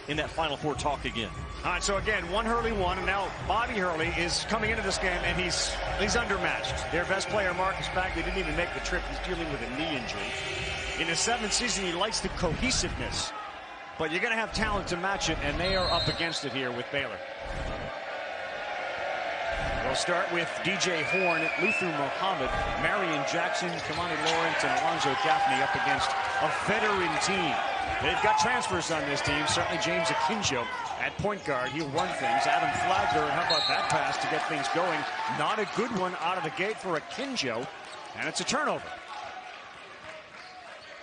in that Final Four talk again. All right, so again, one Hurley won, and now Bobby Hurley is coming into this game, and he's undermatched. Their best player, Marcus Bagley, didn't even make the trip. He's dealing with a knee injury. In his 7th season, he likes the cohesiveness, but you're going to have talent to match it, and they are up against it here with Baylor. We'll start with DJ Horn, Luther Muhammad, Marion Jackson, Kamani Lawrence, and Alonzo Gaffney up against a veteran team. They've got transfers on this team. Certainly James Akinjo at point guard. He'll run things. Adam Flagler, how about that pass to get things going? Not a good one out of the gate for Akinjo, and it's a turnover.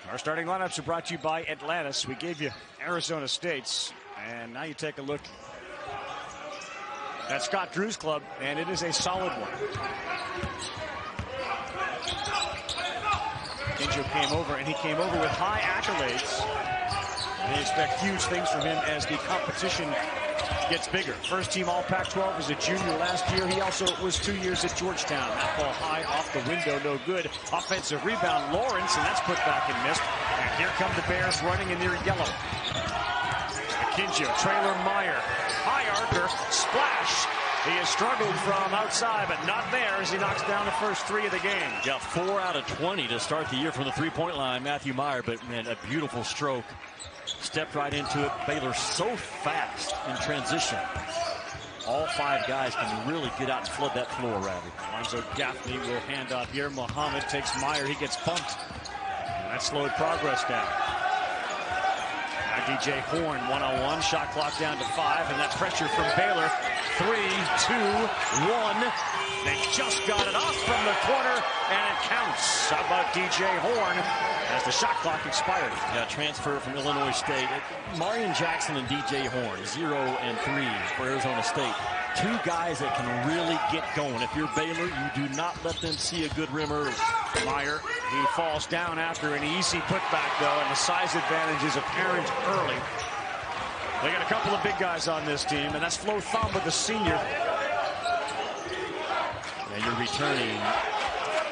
Our starting lineups are brought to you by Atlantis. We gave you Arizona State's, and now you take a look at Scott Drew's club, and it is a solid one. Akinjo came over, and he came over with high accolades. They expect huge things from him as the competition gets bigger. First team All Pac-12 as a junior last year. He also was 2 years at Georgetown. That ball high off the window, no good. Offensive rebound, Lawrence, and that's put back and missed. And here come the Bears running in their yellow. Akinjo, Traylor Meyer, high archer, splash. He has struggled from outside, but not there as he knocks down the first 3 of the game. Yeah, 4 out of 20 to start the year from the three-point line, Matthew Meyer, but man, a beautiful stroke. Stepped right into it. Baylor so fast in transition. All 5 guys can really get out and flood that floor, Ravi. Alonzo Gaffney will hand up here. Muhammad takes Meyer. He gets bumped. And that slowed progress down. Now DJ Horn, one-on-one. Shot clock down to 5, and that pressure from Baylor. 3, 2, 1. They just got it off from the corner, and it counts. How about DJ Horn as the shot clock expired? Yeah, transfer from Illinois State. Marion Jackson and DJ Horn, 0 and 3 for Arizona State. 2 guys that can really get going. If you're Baylor, you do not let them see a good rim early. Meyer, he falls down after an easy putback, though, and the size advantage is apparent early. They got a couple of big guys on this team, and that's Flo Thamba, the senior. And you're returning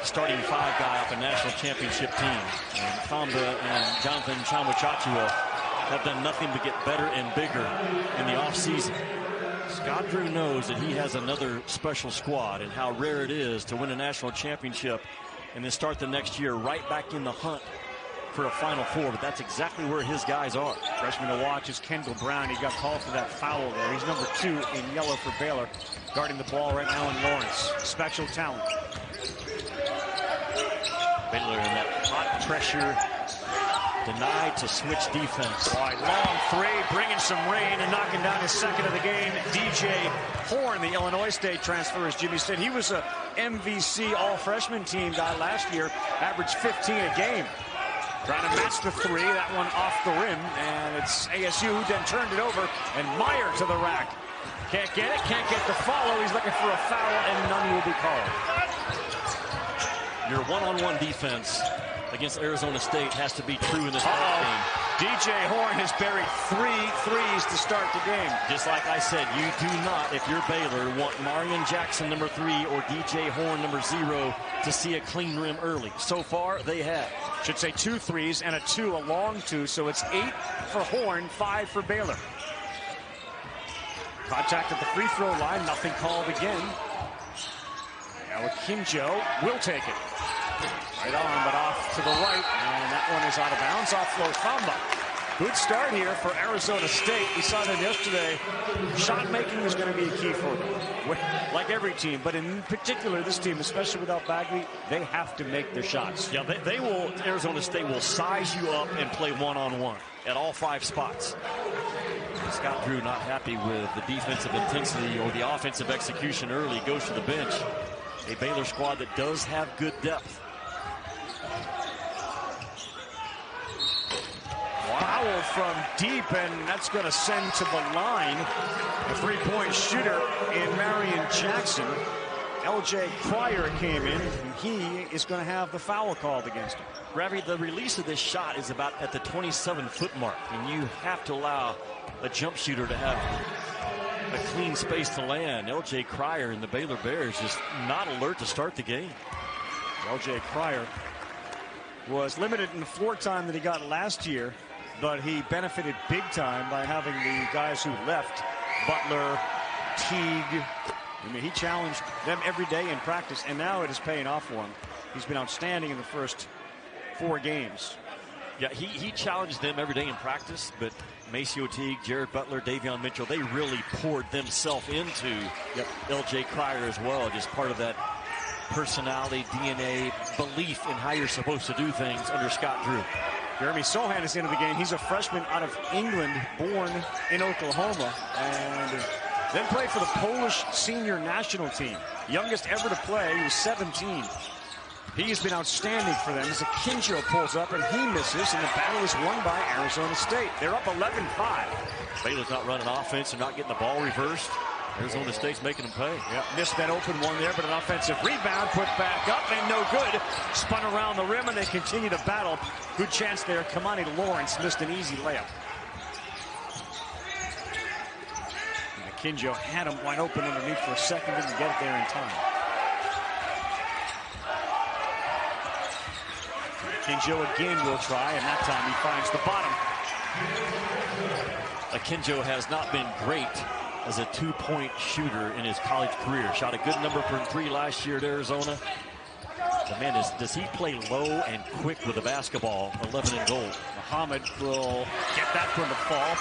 starting 5 guy off a national championship team. And Thamba and Jonathan Chamwachachua have done nothing but get better and bigger in the offseason. Scott Drew knows that he has another special squad and how rare it is to win a national championship and then start the next year right back in the hunt for a Final Four, but that's exactly where his guys are. Freshman to watch is Kendall Brown. He got called for that foul there. He's number 2 in yellow for Baylor, guarding the ball right now in Lawrence. Special talent. Baylor in that hot pressure, denied to switch defense. All right, long 3, bringing some rain and knocking down his 2nd of the game. DJ Horn, the Illinois State transfer, as Jimmy said. He was a MVC all-freshman team guy last year, averaged 15 a game. Trying to match the 3, that one off the rim, and it's ASU who then turned it over, and Meyer to the rack. Can't get it, can't get the follow. He's looking for a foul, and none will be called. Your one-on-one defense against Arizona State has to be true in this game. DJ Horn has buried 3 threes to start the game. Just like I said, you do not, if you're Baylor, want Marion Jackson, number 3, or DJ Horn, number 0, to see a clean rim early. So far, they have. Should say 2 threes and a 2, a long 2, so it's 8 for Horn, 5 for Baylor. Contact at the free throw line, nothing called again. Now Akinjo will take it. Right on, but off to the right, and that one is out of bounds off Flo Thamba. Good start here for Arizona State. We saw them yesterday. Shot making is going to be a key for them, like every team, but in particular this team, especially without Bagley, they have to make their shots. Yeah, they will. Arizona State will size you up and play one-on-one at all 5 spots. Scott Drew not happy with the defensive intensity or the offensive execution early. Goes to the bench. A Baylor squad that does have good depth. Foul from deep, and that's going to send to the line a 3-point shooter in Marion Jackson. LJ Cryer came in, and he is going to have the foul called against him. Ravi, the release of this shot is about at the 27-foot mark, and you have to allow a jump shooter to have a clean space to land. LJ Cryer and the Baylor Bears just not alert to start the game. LJ Cryer was limited in the floor time that he got last year. but he benefited big time by having the guys who left, Butler, Teague. I mean, he challenged them every day in practice, and now it is paying off for him. He's been outstanding in the first 4 games. Yeah, he challenged them every day in practice, but Maceo Teague, Jared Butler, Davion Mitchell, they really poured themselves into L.J. Cryer as well, just part of that personality, DNA, belief in how you're supposed to do things under Scott Drew. Jeremy Sohan is into the game. He's a freshman out of England, born in Oklahoma, and then played for the Polish senior national team. Youngest ever to play, he was 17. He's been outstanding for them as Akinjo pulls up and he misses, and the battle is won by Arizona State. They're up 11-5. Baylor's not running offense and not getting the ball reversed. Arizona State's making them pay. Yep, missed that open one there, but an offensive rebound put back up and no good. Spun around the rim and they continue to battle. Good chance there. Kamani Lawrence missed an easy layup. And Akinjo had him wide open underneath for a second, didn't get it there in time. Akinjo again will try, and that time he finds the bottom. Akinjo has not been great as a 2-point shooter in his college career. Shot a good number from 3 last year at Arizona. The man does he play low and quick with the basketball? 11 and gold. Muhammad will get that one to fall.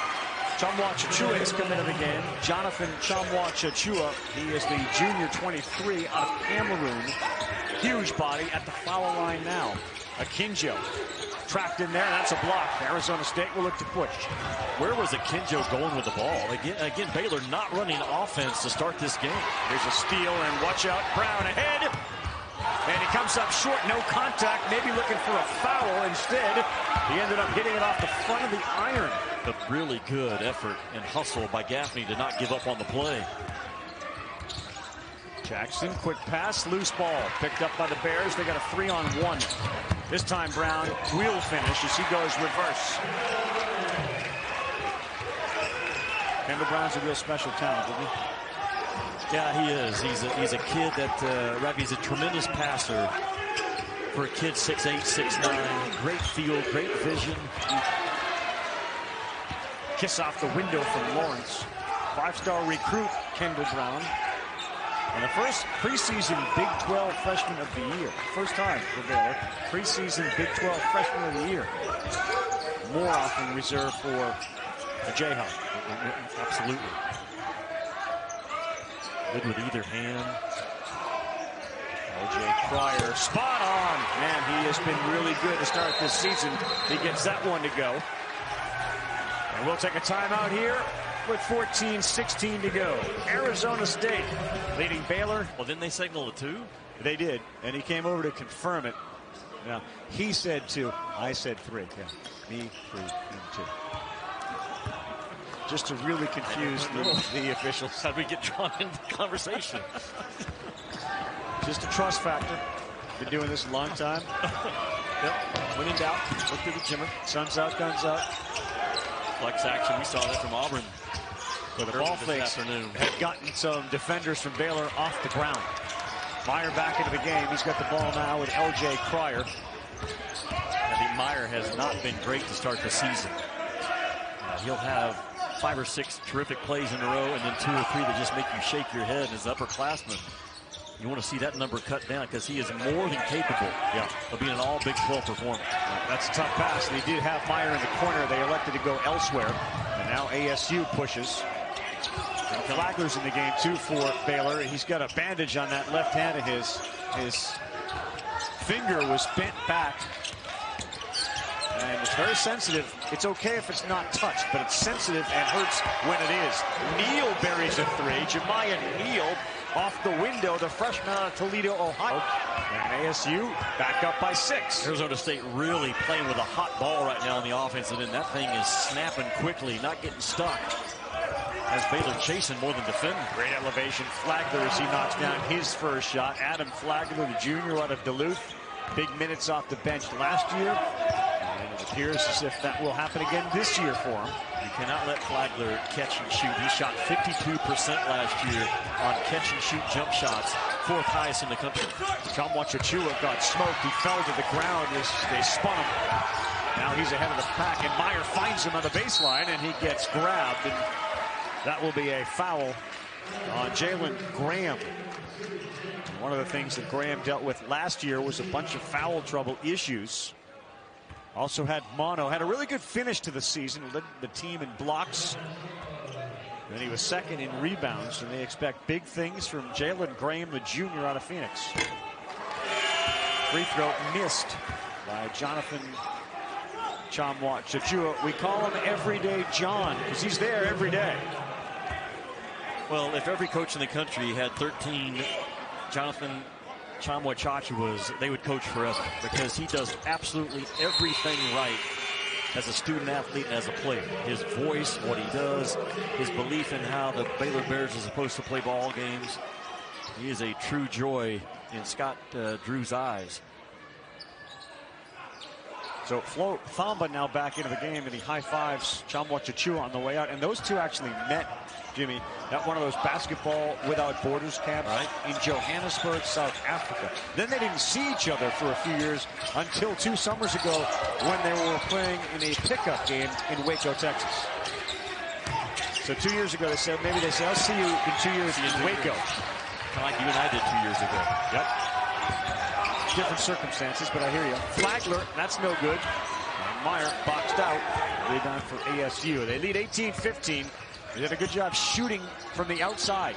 Tchamwa Tchatchoua has come into the game. Jonathan Tchamwa Tchatchoua, he is the junior 23 out of Cameroon. Huge body at the foul line now. Akinjo trapped in there, and that's a block. Arizona State will look to push. Where was Akinjo going with the ball? Again, Baylor not running offense to start this game. There's a steal, and watch out, Brown ahead. And he comes up short, no contact, maybe looking for a foul. Instead, he ended up getting it off the front of the iron. A really good effort and hustle by Gaffney to not give up on the play. Jackson, quick pass, loose ball, picked up by the Bears. They got a 3-on-1. This time Brown will finish as he goes reverse. Kendall Brown's a real special talent, isn't he? Yeah, he is. He's a kid that, he's a tremendous passer for a kid 6'8", 6'9". Great feel, great vision. Kiss off the window from Lawrence. 5-star recruit, Kendall Brown. And the first preseason Big 12 freshman of the year. First time for Baylor. Preseason Big 12 freshman of the year. More often reserved for a Jayhawk. Absolutely. Good with either hand. L.J. Cryer, spot on. Man, he has been really good to start this season. He gets that one to go. And we'll take a timeout here with 14-16 to go. Arizona State leading Baylor. Well, didn't they signal a 2? They did, and he came over to confirm it. Now, he said 2, I said 3. Yeah, me, 3, him 2. Just to really confuse the officials. How'd we get drawn into the conversation? Just a trust factor. Been doing this a long time. Yep. When in doubt, look to the Jimmer. Sun's out, guns out. Flex action. We saw that from Auburn. But the ball fakes have gotten some defenders from Baylor off the ground. Meyer back into the game. He's got the ball now with L.J. Cryer. I think Meyer has not been great to start the season. He'll have 5 or 6 terrific plays in a row, and then 2 or 3 that just make you shake your head as upperclassmen. You want to see that number cut down because he is more than capable of being an all Big 12 performer. That's a tough pass. They did have Meyer in the corner. They elected to go elsewhere. And now ASU pushes. And Flagler's in the game, too, for Baylor. He's got a bandage on that left hand of his. His finger was bent back. And it's very sensitive. It's okay if it's not touched, but it's sensitive and hurts when it is. Neal buries a 3. Jemiah Neal off the window, the freshman out of Toledo, Ohio. And ASU back up by 6. Arizona State really playing with a hot ball right now on the offensive end. That thing is snapping quickly, not getting stuck. As Baylor chasing more than defending. Great elevation. Flagler as he knocks down his first shot. Adam Flagler, the junior out of Duluth. Big minutes off the bench last year. And it appears as if that will happen again this year for him. You cannot let Flagler catch and shoot. He shot 52% last year on catch and shoot jump shots. 4th highest in the country. Tchamwa Tchatchoua got smoked. He fell to the ground as they spun him. Now he's ahead of the pack, and Meyer finds him on the baseline, and he gets grabbed, and that will be a foul on Jalen Graham. And one of the things that Graham dealt with last year was a bunch of foul trouble issues. Also had a really good finish to the season, led the team in blocks. And he was second in rebounds, and they expect big things from Jalen Graham, the junior out of Phoenix. Free throw missed by Jonathan Chachua. We call him Everyday John because he's there every day. Well, if every coach in the country had 13 Jonathan Chachuas, they would coach forever, because he does absolutely everything right as a student athlete and as a player. His voice, what he does, his belief in how the Baylor Bears are supposed to play ball games. He is a true joy in Scott Drew's eyes. So Flo Thamba now back into the game, and he high-fives Chachua on the way out. And those two actually met, Jimmy, at one of those basketball without borders camps in Johannesburg, South Africa. Then they didn't see each other for a few years until 2 summers ago when they were playing in a pickup game in Waco, Texas. So 2 years ago, maybe they said, I'll see you in 2 years in Waco. Kind of like you and I did 2 years ago. Yep. Different circumstances, but I hear you. Flagler, that's no good. And Meyer boxed out. Rebound for ASU. They lead 18-15. They did a good job shooting from the outside.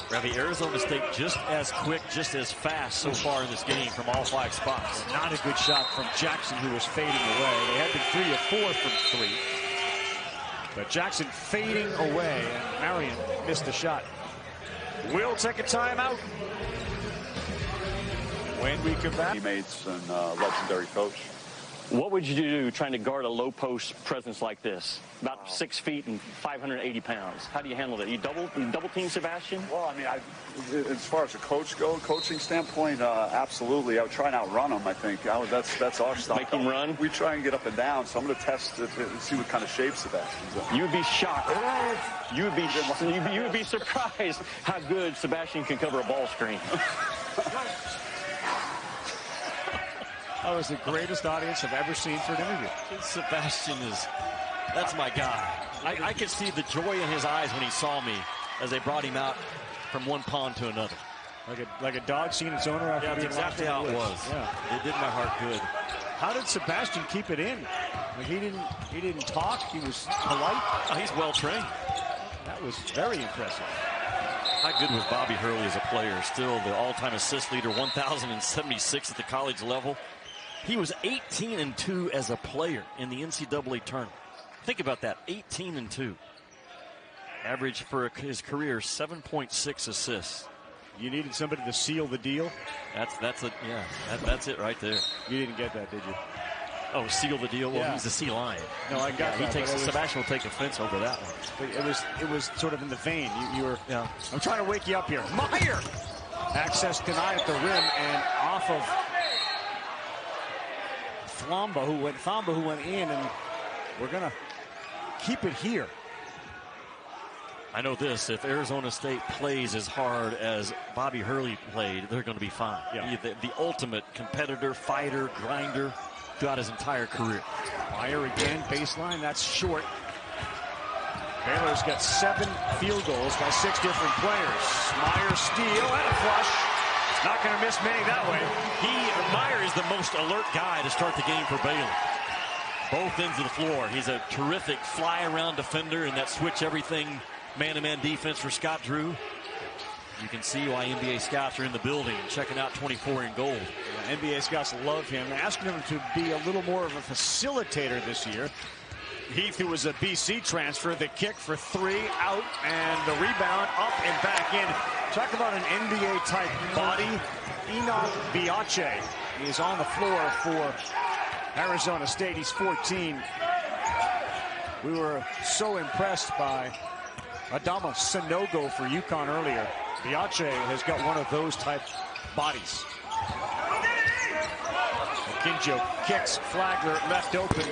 Ravi, Arizona State just as quick, just as fast so far in this game from all 5 spots. Not a good shot from Jackson, who was fading away. They had been 3 of 4 from 3. But Jackson fading away, and Marion missed the shot. We'll take a timeout. When we come back. Teammates and legendary coach. What would you do trying to guard a low post presence like this? About 6 feet and 580 pounds. How do you handle that? You double team Sebastian? Well, I mean, as far as a coaching standpoint, absolutely. I would try and outrun him, I think. That's our style. Make him run? We try and get up and down, so I'm going to test it and see what kind of shape Sebastian's in. You would be shocked. You would be surprised how good Sebastian can cover a ball screen. That was the greatest audience I've ever seen for an interview. Sebastian that's my guy. I could see the joy in his eyes when he saw me as they brought him out from one pond to another. Like a dog seeing its owner after being exactly how it was. Yeah. It did my heart good. How did Sebastian keep it in? Like he didn't talk. He was polite. Oh, he's well trained. That was very impressive. How good was Bobby Hurley as a player? Still the all-time assist leader, 1,076 at the college level. He was 18-2 as a player in the NCAA tournament. Think about that, 18-2. Average for his career, 7.6 assists. You needed somebody to seal the deal. That's it right there. You didn't get that, did you? Oh, seal the deal. Well, yeah. He's a sea lion. No, I got that. Sebastian will take offense over that one. But it was sort of in the vein. You were. Yeah. I'm trying to wake you up here. Meyer, access denied at the rim and off of Thamba, who went in, and we're gonna keep it here. I know this, if Arizona State plays as hard as Bobby Hurley played, they're going to be fine. Yeah. The ultimate competitor, fighter, grinder throughout his entire career. Meyer again, baseline, that's short. Baylor's got 7 field goals by 6 different players. Meyer steal and a flush. Not going to miss many that way. Meyer is the most alert guy to start the game for Baylor. Both ends of the floor. He's a terrific fly-around defender in that switch everything man-to-man defense for Scott Drew. You can see why NBA scouts are in the building checking out 24 in gold. Yeah, NBA scouts love him. They're asking him to be a little more of a facilitator this year. Heath, who was a BC transfer, the kick for 3 out, and the rebound up and back in. Talk about an NBA-type body. Enoch Biache is on the floor for Arizona State. He's 14. We were so impressed by Adama Sanogo for UConn earlier. Biache has got one of those type bodies. Kinjo kicks, Flagler left open.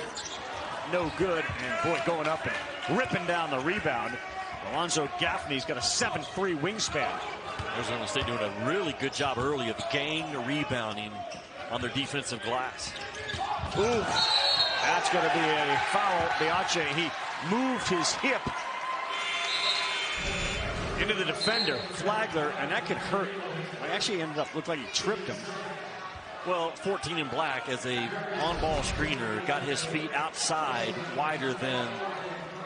No good, and boy, going up and ripping down the rebound. Alonzo Gaffney's got a 7'3" wingspan. Arizona State doing a really good job early of gang rebounding on their defensive glass. Ooh, That's going to be a foul. Biache, he moved his hip into the defender, Flagler, and that could hurt. It actually ended up, looked like he tripped him. Well, 14 in black as a on-ball screener got his feet outside wider than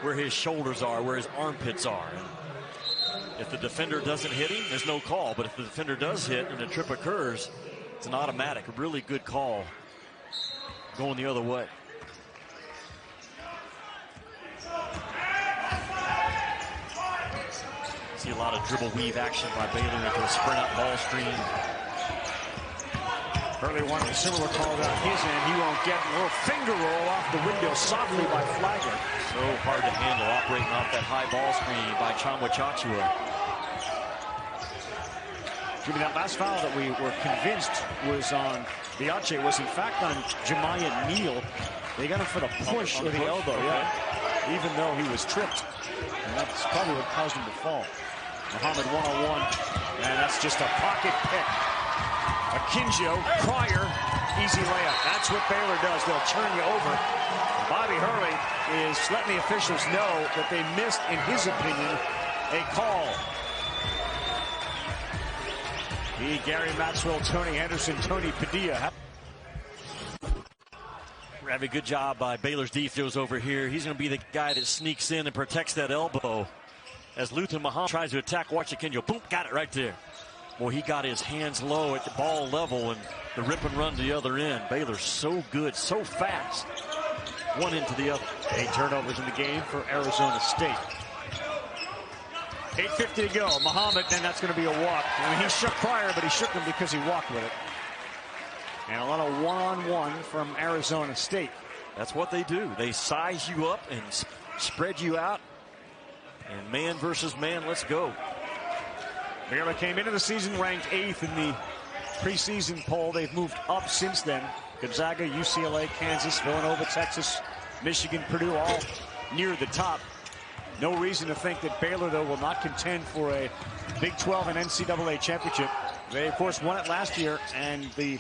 where his shoulders are, where his armpits are. And if the defender doesn't hit him, there's no call. But if the defender does hit and a trip occurs, it's an automatic. A really good call going the other way. See a lot of dribble weave action by Baylor into a sprint out ball screen. Hurley wanted a similar call down his end. He won't get a little finger roll off the window softly by Flagler. So hard to handle, operating off that high ball screen by Chachua. Jimmy, that last foul that we were convinced was on Biache was in fact on Jemiah Neal. They got him for the push or the elbow, yeah. Even though he was tripped. And that's probably what caused him to fall. Muhammad 1-on-1, and that's just a pocket pick. Akinjo, Pryor, easy layup. That's what Baylor does. They'll turn you over. Bobby Hurley is letting the officials know that they missed, in his opinion, a call. Gary Maxwell, Tony Henderson, Tony Padilla. We're having a good job by Baylor's defense over here. He's going to be the guy that sneaks in and protects that elbow. As Luther Muhammad tries to attack, watch Akinjo. Boom, got it right there. Boy, he got his hands low at the ball level and the rip and run to the other end. Baylor's so good, so fast. One into the other. 8 turnovers in the game for Arizona State. 8:50 to go. Muhammad, then that's going to be a walk. I mean, he shook Pryor, but he shook him because he walked with it. And a lot of one-on-one from Arizona State. That's what they do. They size you up and spread you out. And man versus man, let's go. Baylor came into the season ranked 8th in the preseason poll. They've moved up since then. Gonzaga, UCLA, Kansas, Villanova, Texas, Michigan, Purdue, all near the top. No reason to think that Baylor, though, will not contend for a Big 12 and NCAA championship. They, of course, won it last year, and the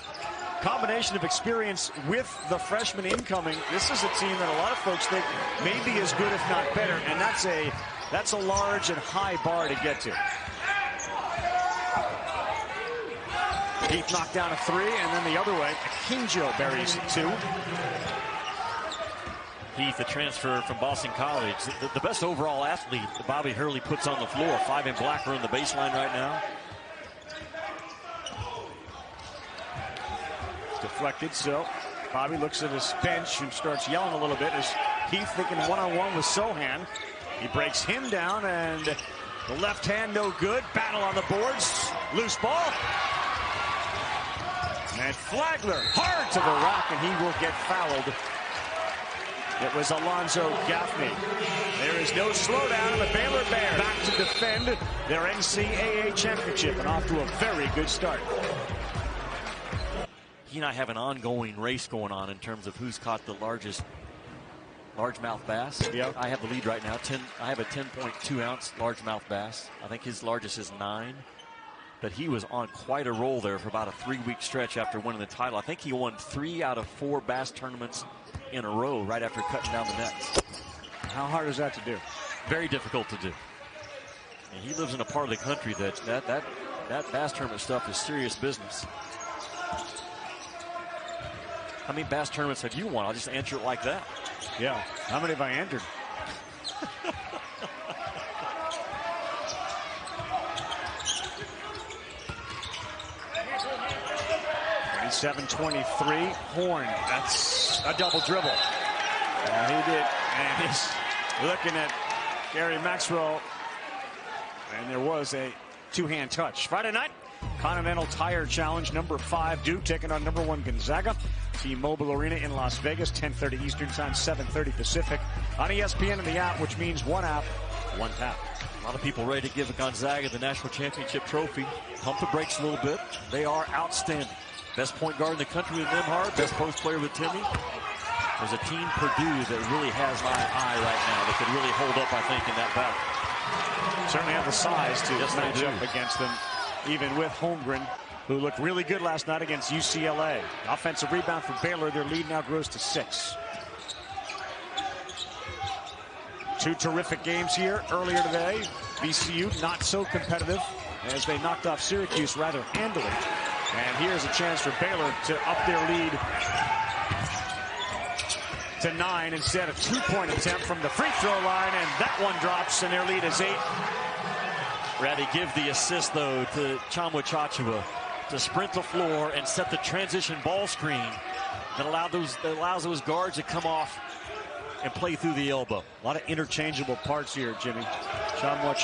combination of experience with the freshman incoming, this is a team that a lot of folks think may be as good, if not better, and that's a large and high bar to get to. Heath knocked down a 3, and then the other way, Akinjo buries 2. Heath, a transfer from Boston College. The best overall athlete that Bobby Hurley puts on the floor. 5 in black, on the baseline right now. Deflected, so Bobby looks at his bench and starts yelling a little bit as Heath thinking one-on-one with Sohan. He breaks him down, and the left hand no good. Battle on the boards. Loose ball. And Flagler hard to the rack, and he will get fouled. It was Alonzo Gaffney. There is no slowdown in the Baylor Bears. Back to defend their NCAA championship, and off to a very good start. He and I have an ongoing race going on in terms of who's caught the largest largemouth bass. Yep. I have the lead right now. I have a 10.2 ounce largemouth bass. I think his largest is 9. But he was on quite a roll there for about a 3-week stretch after winning the title. I think he won 3 out of 4 bass tournaments in a row right after cutting down the nets. How hard is that to do? Very difficult to do. And he lives in a part of the country that bass tournament stuff is serious business. How many bass tournaments have you won? I'll just answer it like that. Yeah. How many have I entered? 27-23. Horn. That's a double dribble. He did. And he's looking at Gary Maxwell. And there was a 2-hand touch. Friday night, Continental Tire Challenge, number 5, Duke taking on number 1 Gonzaga. T-Mobile Arena in Las Vegas, 10:30 Eastern Time, 7:30 Pacific. On ESPN and the app, which means 1 app, 1 tap. A lot of people ready to give Gonzaga the national championship trophy. Pump the brakes a little bit. They are outstanding. Best point guard in the country with Nembhard. Best post player with Timmy. There's a team, Purdue, that really has my eye right now. That could really hold up, I think, in that battle. Certainly have the size to match up against them, even with Holmgren, who looked really good last night against UCLA. Offensive rebound for Baylor. Their lead now grows to 6. Two terrific games here earlier today. VCU not so competitive as they knocked off Syracuse rather handily. And here's a chance for Baylor to up their lead to 9 instead of 2-point attempt from the free throw line, and that one drops, and their lead is 8. Rather give the assist, though, to Chamwa to sprint the floor and set the transition ball screen that allows those guards to come off and play through the elbow. A lot of interchangeable parts here, Jimmy. Chamwa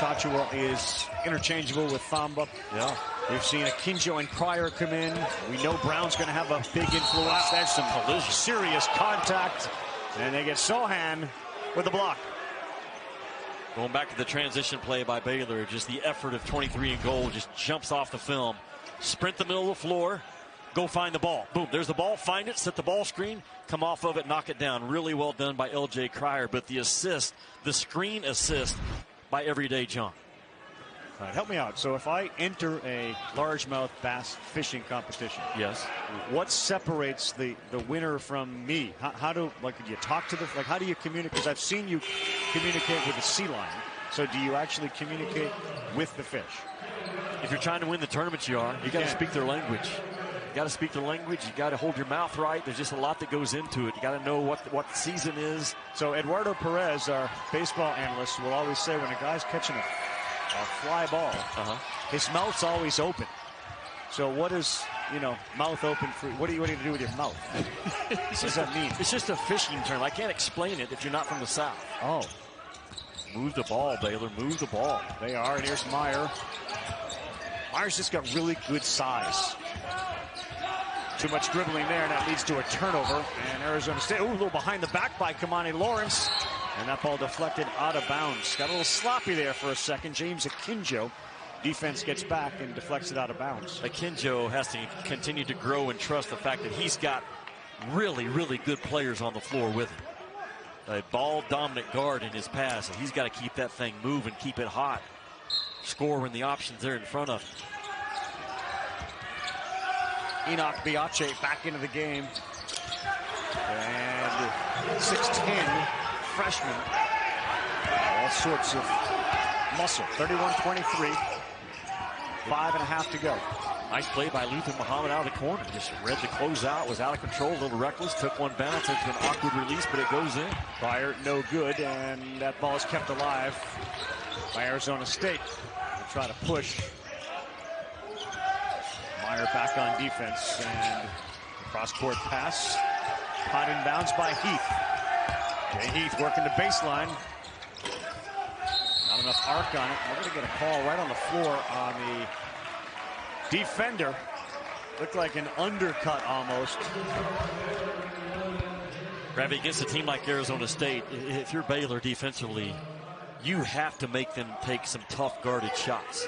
is interchangeable with Thamba. Yeah. We've seen Akinjo and Pryor come in. We know Brown's going to have a big influence. There's some serious contact. And they get Sohan with the block. Going back to the transition play by Baylor, just the effort of 23 in goal just jumps off the film. Sprint the middle of the floor, go find the ball. Boom, there's the ball, find it, set the ball screen, come off of it, knock it down. Really well done by L.J. Cryer, but the assist, the screen assist by Everyday John. All right, help me out. So if I enter a largemouth bass fishing competition, yes, what separates the winner from me? How do you talk to how do you communicate? Because I've seen you communicate with the sea lion. So do you actually communicate with the fish? If you're trying to win the tournament, you got to speak their language. You got to speak their language. You got to hold your mouth right. There's just a lot that goes into it. You got to know what the season is. So Eduardo Perez, our baseball analyst, will always say when a guy's catching a fly ball, his mouth's always open. So what is, mouth open for? What are you do with your mouth? What does that mean? It's just a fishing term. I can't explain it if you're not from the South. Oh. Move the ball, Baylor. Move the ball. They are, and here's Meyer. Meyer's just got really good size. Too much dribbling there, and that leads to a turnover. And Arizona State, a little behind the back by Kamani Lawrence. And that ball deflected out of bounds. Got a little sloppy there for a second. James Akinjo. Defense gets back and deflects it out of bounds. Akinjo has to continue to grow and trust the fact that he's got really, really good players on the floor with him. A ball-dominant guard in his pass, and he's got to keep that thing moving, keep it hot. Score when the options there in front of him. Enoch Biache back into the game. And 6'10", freshman. All sorts of muscle. 31-23. 5.5 to go. Nice play by Luther Muhammad out of the corner. Just read the closeout, was out of control, a little reckless, took one bounce into an awkward release, but it goes in. Pryor, no good, and that ball is kept alive by Arizona State. They try to push. Meyer back on defense, and the cross-court pass. Caught in bounds by Heath. Jay Heath working the baseline. Not enough arc on it. We're going to get a call right on the floor on the defender. Looked like an undercut almost. Ravi, against a team like Arizona State, if you're Baylor defensively, you have to make them take some tough guarded shots.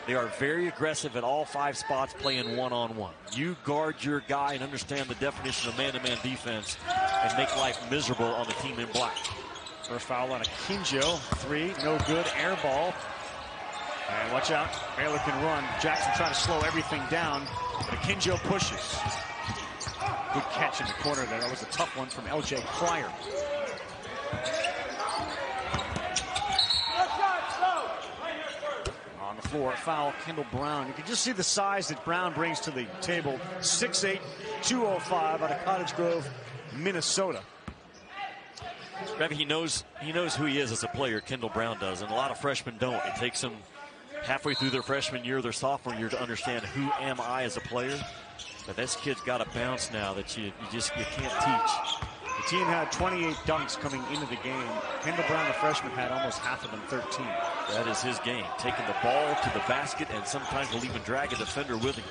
They are very aggressive at all 5 spots playing one-on-one. You guard your guy and understand the definition of man-to-man defense and make life miserable on the team in black. First foul on Akinjo. 3, no good. Air ball. And watch out. Baylor can run. Jackson trying to slow everything down. But Akinjo pushes. Good catch in the corner there. That was a tough one from L.J. Cryer. On the floor, foul, Kendall Brown. You can just see the size that Brown brings to the table. 6'8", 205 out of Cottage Grove, Minnesota. Ravi, he knows who he is as a player. Kendall Brown does, and a lot of freshmen don't. It takes them halfway through their freshman year, their sophomore year, to understand who am I as a player. But this kid's got a bounce now that you can't teach. The team had 28 dunks coming into the game. Kendall Brown, the freshman, had almost half of them, 13. That is his game, taking the ball to the basket, and sometimes will even drag a defender with him.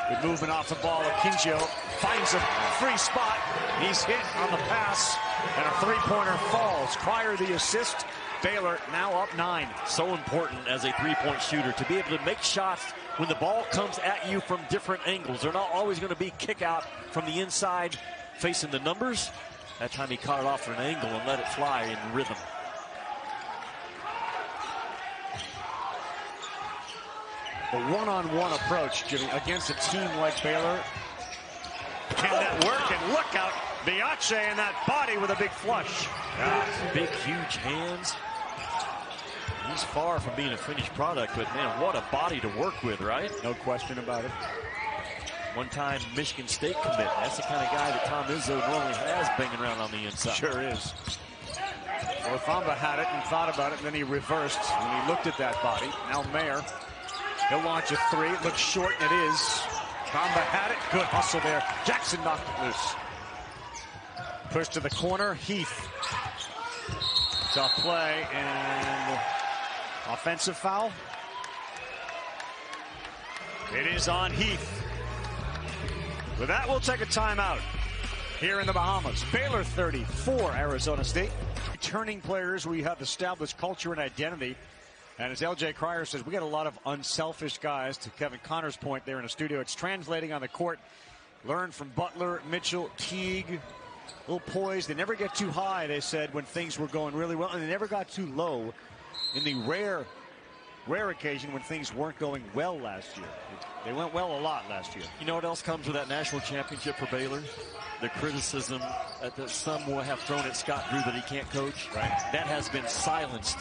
Good movement off the ball. Akinjo finds a free spot. He's hit on the pass, and a three-pointer falls. Cryer the assist. Baylor now up 9. So important as a three-point shooter to be able to make shots when the ball comes at you from different angles. They're not always going to be kick out from the inside facing the numbers. That time he caught it off at an angle and let it fly in rhythm. The one-on-one approach, Jimmy, against a team like Baylor. Can that work? And look out Biache and that body with a big flush. Big, huge hands. He's far from being a finished product, but man, what a body to work with, right? No question about it. One-time Michigan State commit. That's the kind of guy that Tom Izzo normally has banging around on the inside. Sure is. Well, Thamba had it and thought about it, and then he reversed when he looked at that body. Now Mayer, he'll launch a three. It looks short, and it is. Thamba had it. Good hustle there. Jackson knocked it loose. Push to the corner. Heath. Tough play, and offensive foul. It is on Heath. With that, we'll take a timeout here in the Bahamas. Baylor 34, Arizona State. Returning players, we have established culture and identity. And as LJ Cryer says, we got a lot of unselfish guys. To Kevin Connor's point there in the studio, it's translating on the court. Learn from Butler, Mitchell, Teague. A little poised. They never get too high, they said, when things were going really well. And they never got too low in the rare occasion when things weren't going well last year. They went well a lot last year. You know what else comes with that national championship for Baylor? The criticism that some will have thrown at Scott Drew that he can't coach. Right. That has been silenced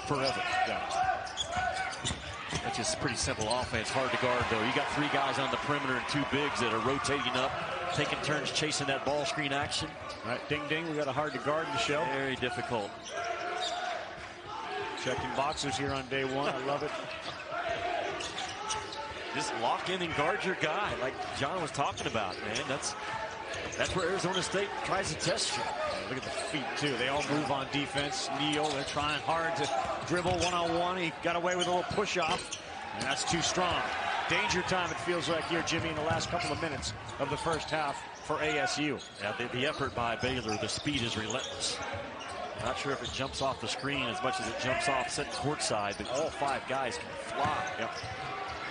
forever. Yeah. That's just pretty simple offense. Hard to guard, though. You got three guys on the perimeter and two bigs that are rotating up, taking turns chasing that ball screen action. Right. Ding, ding. We got a hard to guard in the show. Very difficult. Checking boxers here on day one. I love it. Just lock in and guard your guy, like John was talking about, man. That's where Arizona State tries to test you. Look at the feet, too. They all move on defense. Neal, they're trying hard to dribble one-on-one. He got away with a little push-off, and that's too strong. Danger time, it feels like here, Jimmy, in the last couple of minutes of the first half for ASU. Yeah, the effort by Baylor, the speed is relentless. Not sure if it jumps off the screen as much as it jumps off set courtside, but all five guys can fly. Yep.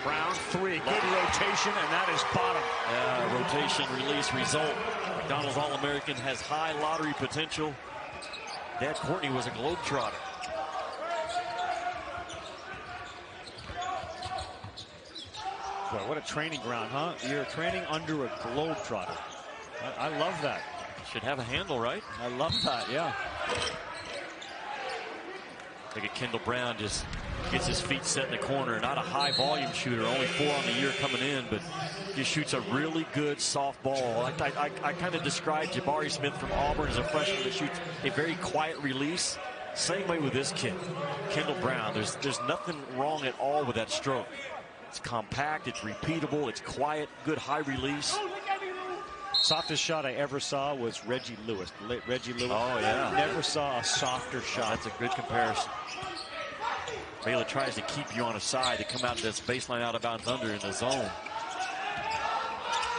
Brown, three. Good rotation, and that is bottom. Yeah, rotation, release, result. McDonald's All-American has high lottery potential. Dad Courtney was a globetrotter. Boy, what a training ground, huh? You're training under a globetrotter. I love that. Should have a handle, right? I love that, yeah. Look at Kendall Brown just gets his feet set in the corner. Not a high volume shooter, only 4 on the year coming in, but just shoots a really good soft ball. I kind of described Jabari Smith from Auburn as a freshman that shoots a very quiet release. Same way with this kid, Kendall Brown. There's nothing wrong at all with that stroke. It's compact, it's repeatable, it's quiet, good high release. Softest shot I ever saw was Reggie Lewis. Reggie Lewis. Oh, yeah. Never saw a softer shot. That's a good comparison. Baylor tries to keep you on a side to come out of this baseline out of bounds under in the zone.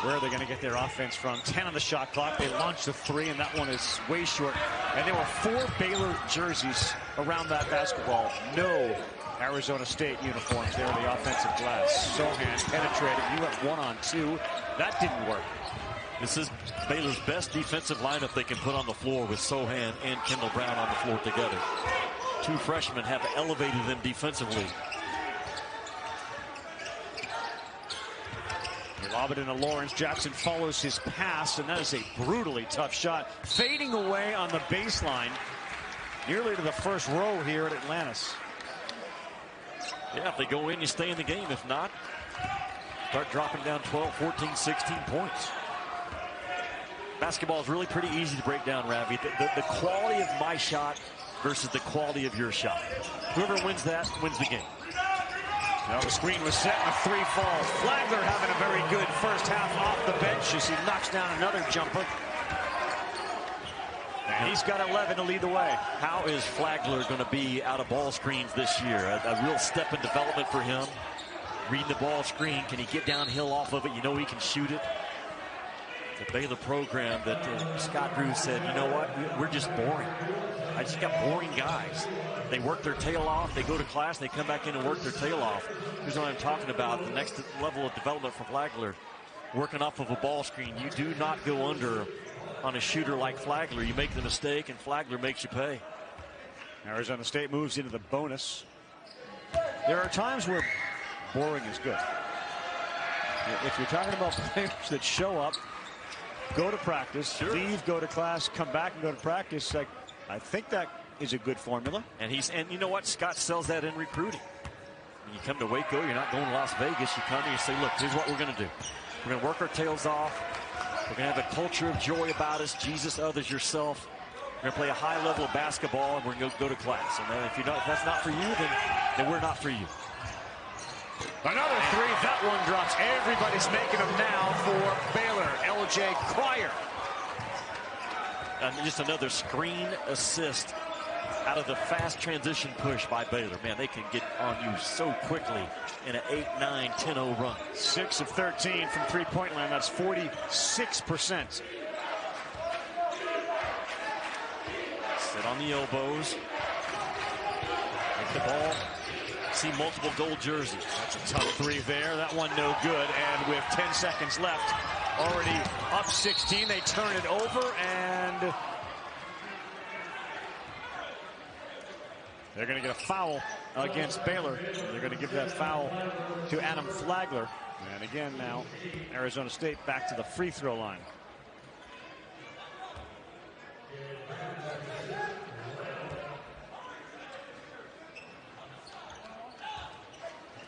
Where are they going to get their offense from? 10 on the shot clock. They launched a three, and that one is way short. And there were 4 Baylor jerseys around that basketball. No Arizona State uniforms there on the offensive glass. Sohan penetrated. You went 1-on-2. That didn't work. This is Baylor's best defensive lineup they can put on the floor with Sohan and Kendall Brown on the floor together. 2 freshmen have elevated them defensively. They lob it into Lawrence. Jackson follows his pass, and that is a brutally tough shot. Fading away on the baseline, nearly to the first row here at Atlantis. Yeah, if they go in, you stay in the game. If not, start dropping down 12, 14, 16 points. Basketball is really pretty easy to break down, Ravi. The quality of my shot versus the quality of your shot. Whoever wins that wins the game. Well, the screen was set and a 3 falls. Flagler having a very good first half off the bench as he knocks down another jumper. And he's got 11 to lead the way. How is Flagler going to be out of ball screens this year? A real step in development for him. Reading the ball screen. Can he get downhill off of it? You know he can shoot it. The Baylor program that Scott Drew said, you know what, we're just boring. I just got boring guys. They work their tail off. They go to class. They come back in and work their tail off. Here's what I'm talking about. The next level of development for Flagler, working off of a ball screen. You do not go under on a shooter like Flagler. You make the mistake, and Flagler makes you pay. Arizona State moves into the bonus. There are times where boring is good. If you're talking about players that show up, go to practice, Sure. leave, go to class, come back and go to practice. Like, I think that is a good formula. And you know what? Scott sells that in recruiting. When you come to Waco, you're not going to Las Vegas. You come here and say, look, here's what we're going to do. We're going to work our tails off. We're going to have a culture of joy about us. Jesus, others, yourself. We're going to play a high level of basketball, and we're going to go to class. And then if that's not for you, then we're not for you. Another three. That one drops. Everybody's making them now for Baylor. L.J. Cryer. And just another screen assist out of the fast transition push by Baylor. Man, they can get on you so quickly in an 8-9, 10-0 run. 6 of 13 from three-point line. That's 46%. Sit on the elbows. Take the ball. See multiple gold jerseys. That's a tough three there. That one no good. And with 10 seconds left, already up 16, they turn it over, and they're going to get a foul against Baylor. They're going to give that foul to Adam Flagler. And again now, Arizona State back to the free throw line.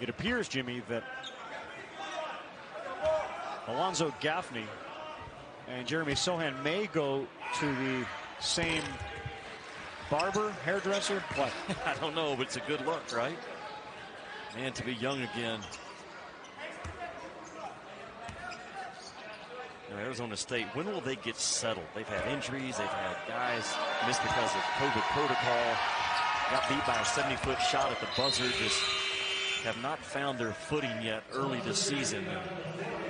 It appears, Jimmy, that Alonzo Gaffney and Jeremy Sohan may go to the same barber, hairdresser. What? I don't know, but it's a good look, right? Man, to be young again. Now, Arizona State, when will they get settled? They've had injuries. They've had guys missed because of COVID protocol. Got beat by a 70-foot shot at the buzzer. Just have not found their footing yet early this season.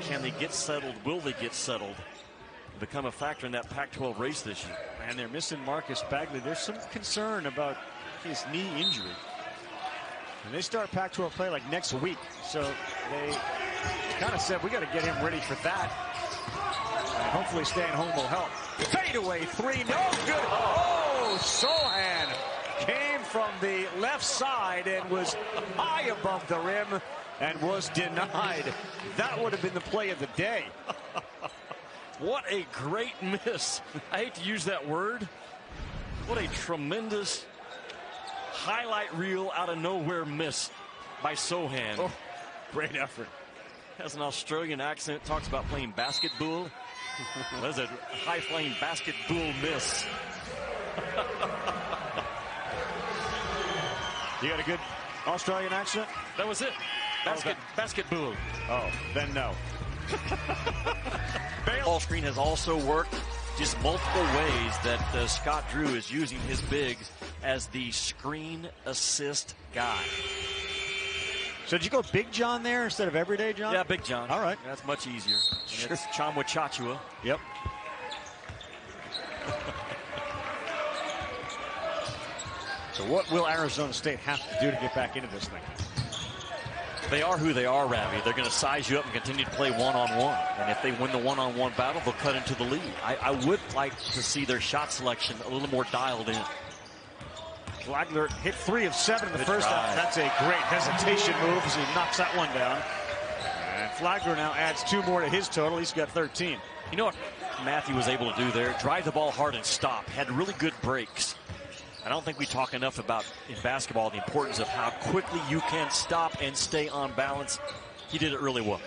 Can they get settled? Will they get settled? Become a factor in that Pac-12 race this year. And they're missing Marcus Bagley. There's some concern about his knee injury. And they start Pac-12 play like next week. So they kind of said, we got to get him ready for that. And hopefully staying home will help. Fadeaway three, no good. Oh, Sohan came from the left side and was high above the rim and was denied. That would have been the play of the day. What a great miss. I hate to use that word. What a tremendous highlight reel out of nowhere miss by Sohan. Oh, great effort. Has an Australian accent, talks about playing basketball. That's a high-flying basketball miss. You got a good Australian accent? That was it. Basketball. Oh, then no. Ball screen has also worked just multiple ways that Scott Drew is using his bigs as the screen assist guy. So did you go Big John there instead of Everyday John? Yeah, Big John. All right. That's much easier. Sure. It's Chamwa Chachua. Yep. So what will Arizona State have to do to get back into this thing? They are who they are, Ravi. They're going to size you up and continue to play one-on-one. And if they win the one-on-one battle, they'll cut into the lead. I would like to see their shot selection a little more dialed in. Flagler hit 3 of 7 in the Good first half. drive. That's a great hesitation move as he knocks that one down. And Flagler now adds 2 more to his total. He's got 13. You know what Matthew was able to do there? Drive the ball hard and stop. Had really good breaks. I don't think we talk enough about, in basketball, the importance of how quickly you can stop and stay on balance. He did it really well.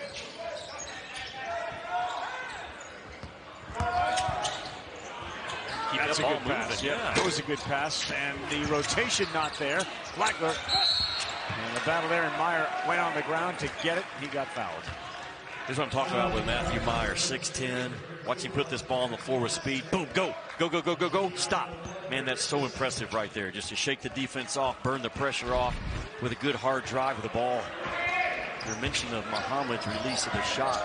Keep That's a that good ball pass. moving. Yeah, that was a good pass. And the rotation not there. Flagler. And the battle there, and Meyer went on the ground to get it. He got fouled. Here's what I'm talking about with Matthew Meyer, 6'10". Watch him put this ball on the floor with speed. Boom, go, go, go, go, go, go. Stop. Man, that's so impressive right there. Just to shake the defense off, burn the pressure off with a good hard drive of the ball. Your mention of Muhammad's release of the shot.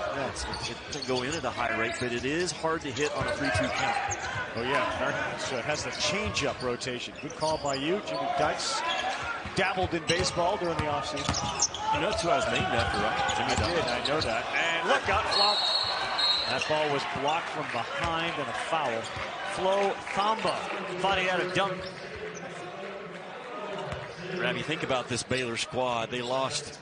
It can go in at a high rate, but it is hard to hit on a 3-2 count. Oh, yeah. So it has the change-up rotation. Good call by you, Jimmy Dykes. Dabbled in baseball during the offseason. You know that's who I was named after, right? Jimmy Dykes. I know that. And look out, blocked. That ball was blocked from behind and a foul. Flo Thamba thought he had a dunk. Rabbi, think about this Baylor squad. They lost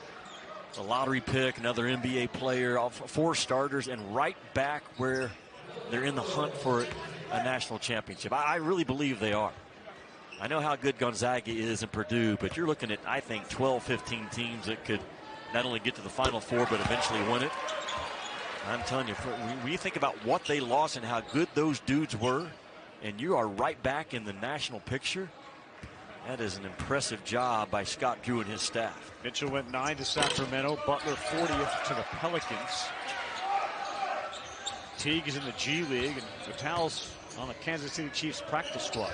a lottery pick, another NBA player, 4 starters, and right back where they're in the hunt for a national championship. I really believe they are. I know how good Gonzaga is in Purdue, but you're looking at, I think, 12, 15 teams that could not only get to the Final Four, but eventually win it. I'm telling you, when you think about what they lost and how good those dudes were, and you are right back in the national picture, that is an impressive job by Scott Drew and his staff. Mitchell went 9 to Sacramento. Butler 40th to the Pelicans. Teague is in the G League, and Vitale's on the Kansas City Chiefs practice squad.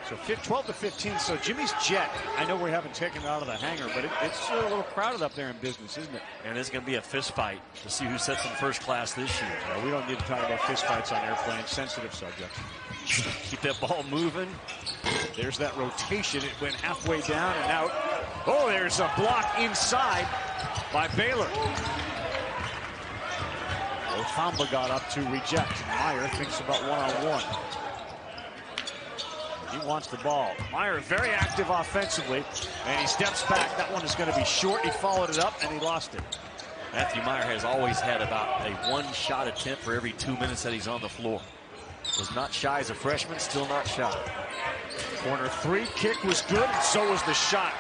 So 12 to 15. So Jimmy's jet, I know we haven't taken it out of the hangar, but it's a little crowded up there in business, isn't it? And it's going to be a fist fight to see who sits in first class this year. Yeah, we don't need to talk about fist fights on airplanes. Sensitive subject. Keep that ball moving. There's that rotation. It went halfway down and out. Oh, there's a block inside by Baylor. Othamba got up to reject. Meyer thinks about one-on-one. He wants the ball. Meyer very active offensively, and he steps back. That one is going to be short. He followed it up, and he lost it. Matthew Meyer has always had about a one-shot attempt for every 2 minutes that he's on the floor. Was not shy as a freshman, still not shy. Corner three kick was good, and so was the shot.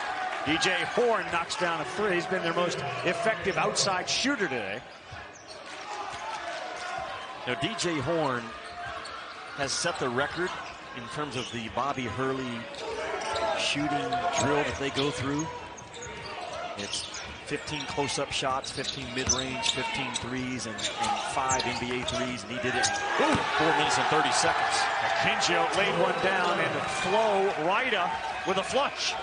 DJ Horn knocks down a three. He's been their most effective outside shooter today. Now, DJ Horn has set the record in terms of the Bobby Hurley shooting drill that they go through. It's 15 close-up shots, 15 mid-range, 15 threes, and 5 NBA threes, and he did it in 4 minutes and 30 seconds. Akinjo laid one down, and Flo Rida with a flush.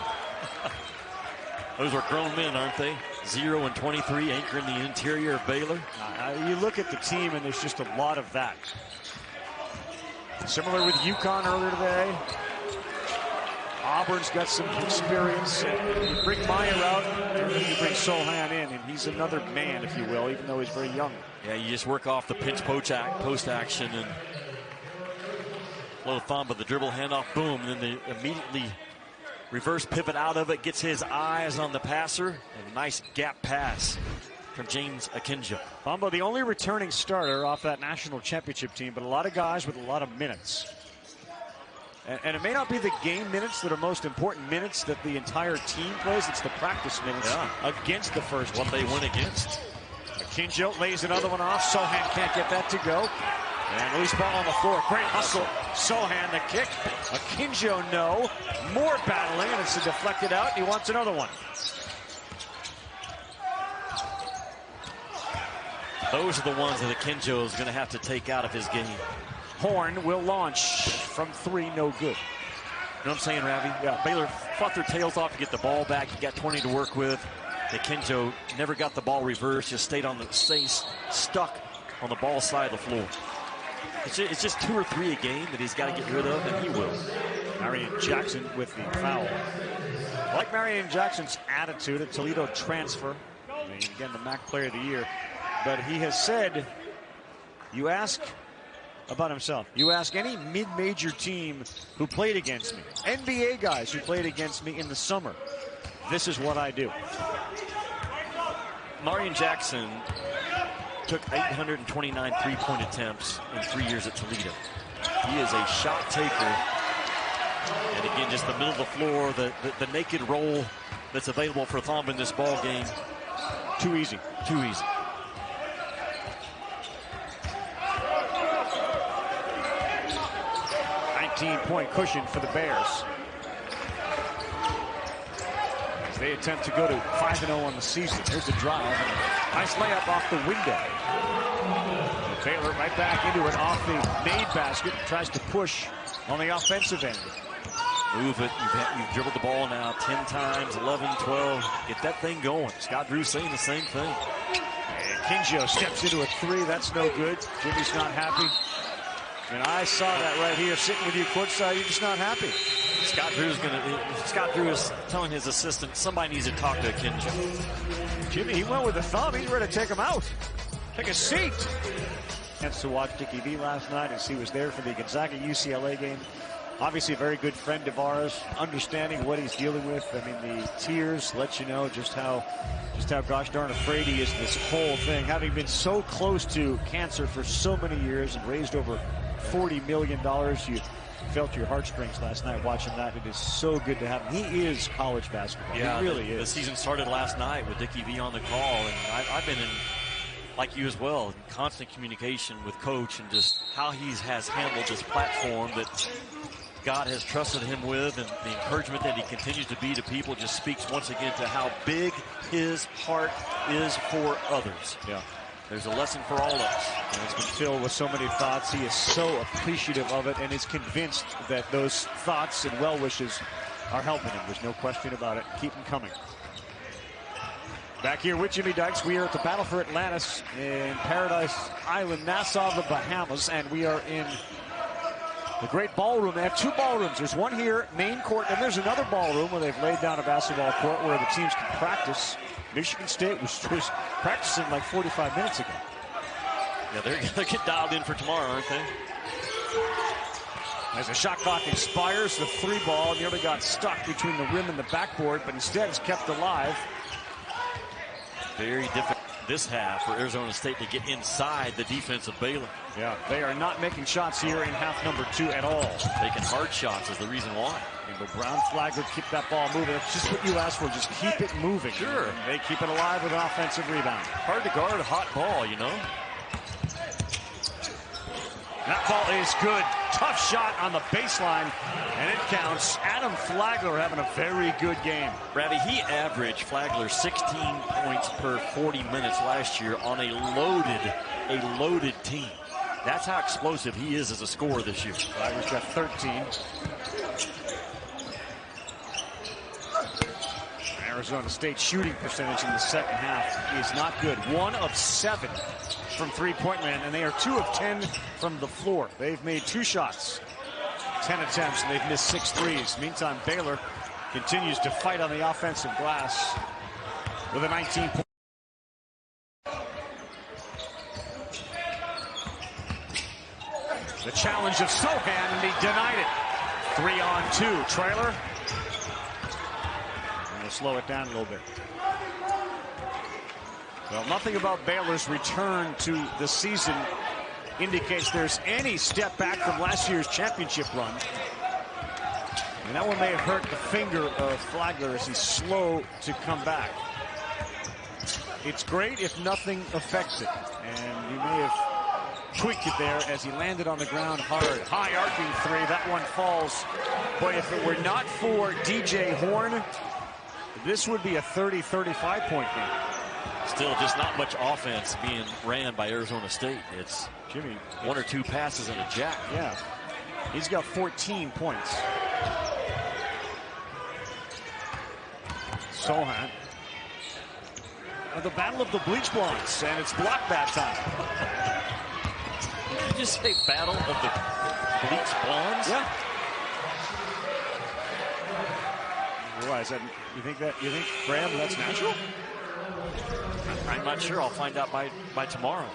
Those are grown men, aren't they? 0 and 23, anchoring the interior of Baylor. You look at the team, and there's just a lot of that. Similar with UConn earlier today. Auburn's got some experience. You bring Meyer out, and then you bring Sohan in, and he's another man, if you will, even though he's very young. Yeah, you just work off the pinch post action, and Othamba, the dribble handoff, boom, and then they immediately reverse pivot out of it, gets his eyes on the passer, and a nice gap pass from James Akinjo. Othamba, the only returning starter off that national championship team, but a lot of guys with a lot of minutes. And it may not be the game minutes that are most important minutes that the entire team plays. It's the practice minutes against the first what team. they win against. Akinjo lays another one off. Sohan can't get that to go. And loose ball on the floor. Great hustle. Sohan the kick. Akinjo no. More battling, and it's deflected out. He wants another one. Those are the ones that Akinjo is going to have to take out of his game. Horn will launch from three, no good. You know what I'm saying, Ravi? Yeah. Baylor fought their tails off to get the ball back. You got 20 to work with. Akinjo never got the ball reversed, just stayed stuck on the ball side of the floor. It's just 2 or 3 a game that he's got to get rid of, and he will. Marion Jackson with the foul. I like Marion Jackson's attitude, a Toledo transfer. And again, the MAC Player of the Year. But he has said, you ask about himself. You ask any mid-major team who played against me, NBA guys who played against me in the summer, this is what I do. Marion Jackson took 829 three-point attempts in 3 years at Toledo. He is a shot taker. And again, just the middle of the floor, the naked roll that's available for Othamba in this ball game. Too easy. Too easy. Point cushion for the Bears as they attempt to go to 5-0 on the season. Here's the drive. Nice layup off the window. Baylor right back into it off the made basket. Tries to push on the offensive end. Move it. You've dribbled the ball now 10 times, 11, 12. Get that thing going. Scott Drew saying the same thing. And Akinjo steps into a three. That's no good. Jimmy's not happy. And I saw that right here, sitting with you courtside. You're just not happy. Scott Drew is telling his assistant somebody needs to talk to Akinjo. Jimmy, he went with a thumb. He's ready to take him out. Take a seat. Chance to watch Dickie V last night as he was there for the Gonzaga UCLA game. Obviously a very good friend of ours, understanding what he's dealing with. I mean, the tears let you know just how gosh darn afraid he is of this whole thing. Having been so close to cancer for so many years and raised over $40 million, you felt your heartstrings last night watching that. It is so good to have him. He is college basketball. Yeah, he really is. The season started last night with Dickie V on the call, and I've been in, like you as well, in constant communication with Coach and just how he has handled this platform that God has trusted him with, and the encouragement that he continues to be to people just speaks once again to how big his heart is for others. Yeah. There's a lesson for all of us. And it's been filled with so many thoughts. He is so appreciative of it and is convinced that those thoughts and well wishes are helping him. There's no question about it. Keep them coming. Back here with Jimmy Dykes, we are at the Battle for Atlantis in Paradise Island, Nassau, the Bahamas, and we are in the great ballroom. They have two ballrooms. There's one here, main court, and there's another ballroom where they've laid down a basketball court where the teams can practice. Michigan State was practicing like 45 minutes ago. Yeah, they're going to get dialed in for tomorrow, aren't they? As the shot clock expires, the three ball nearly got stuck between the rim and the backboard, but instead is kept alive. Very difficult this half for Arizona State to get inside the defense of Baylor. Yeah, they are not making shots here in half number 2 at all. Taking hard shots is the reason why. But Brown Flagler keep that ball moving. That's just what you asked for. Just keep it moving. Sure. And they keep it alive with an offensive rebound. Hard to guard a hot ball, you know. That ball is good. Tough shot on the baseline, and it counts. Adam Flagler having a very good game. Ravi, he averaged Flagler 16 points per 40 minutes last year on a loaded team. That's how explosive he is as a scorer this year. Flagler's got 13. Arizona State shooting percentage in the second half is not good. 1 of 7 from three-point land, and they are 2 of 10 from the floor. They've made 2 shots, 10 attempts, and they've missed 6 threes. Meantime, Baylor continues to fight on the offensive glass with a 19-point. The challenge of Sohan, and he denied it. 3-on-2. Trailer. We'll slow it down a little bit. Well, nothing about Baylor's return to the season indicates there's any step back from last year's championship run. And that one may have hurt the finger of Flagler as he's slow to come back. It's great if nothing affects it. And you may have tweaked it there as he landed on the ground hard. High arcing three. That one falls. Boy, if it were not for DJ Horn, this would be a 30-35 point game. Still just not much offense being ran by Arizona State. It's Jimmy, 1 or 2 passes and a jack. Yeah, he's got 14 points. Sohan. The battle of the bleach blondes, and it's blocked that time. Did you just say battle of the bleach blondes? Yeah. Why is that? You think, Graham, that's natural? I'm not sure. I'll find out by tomorrow.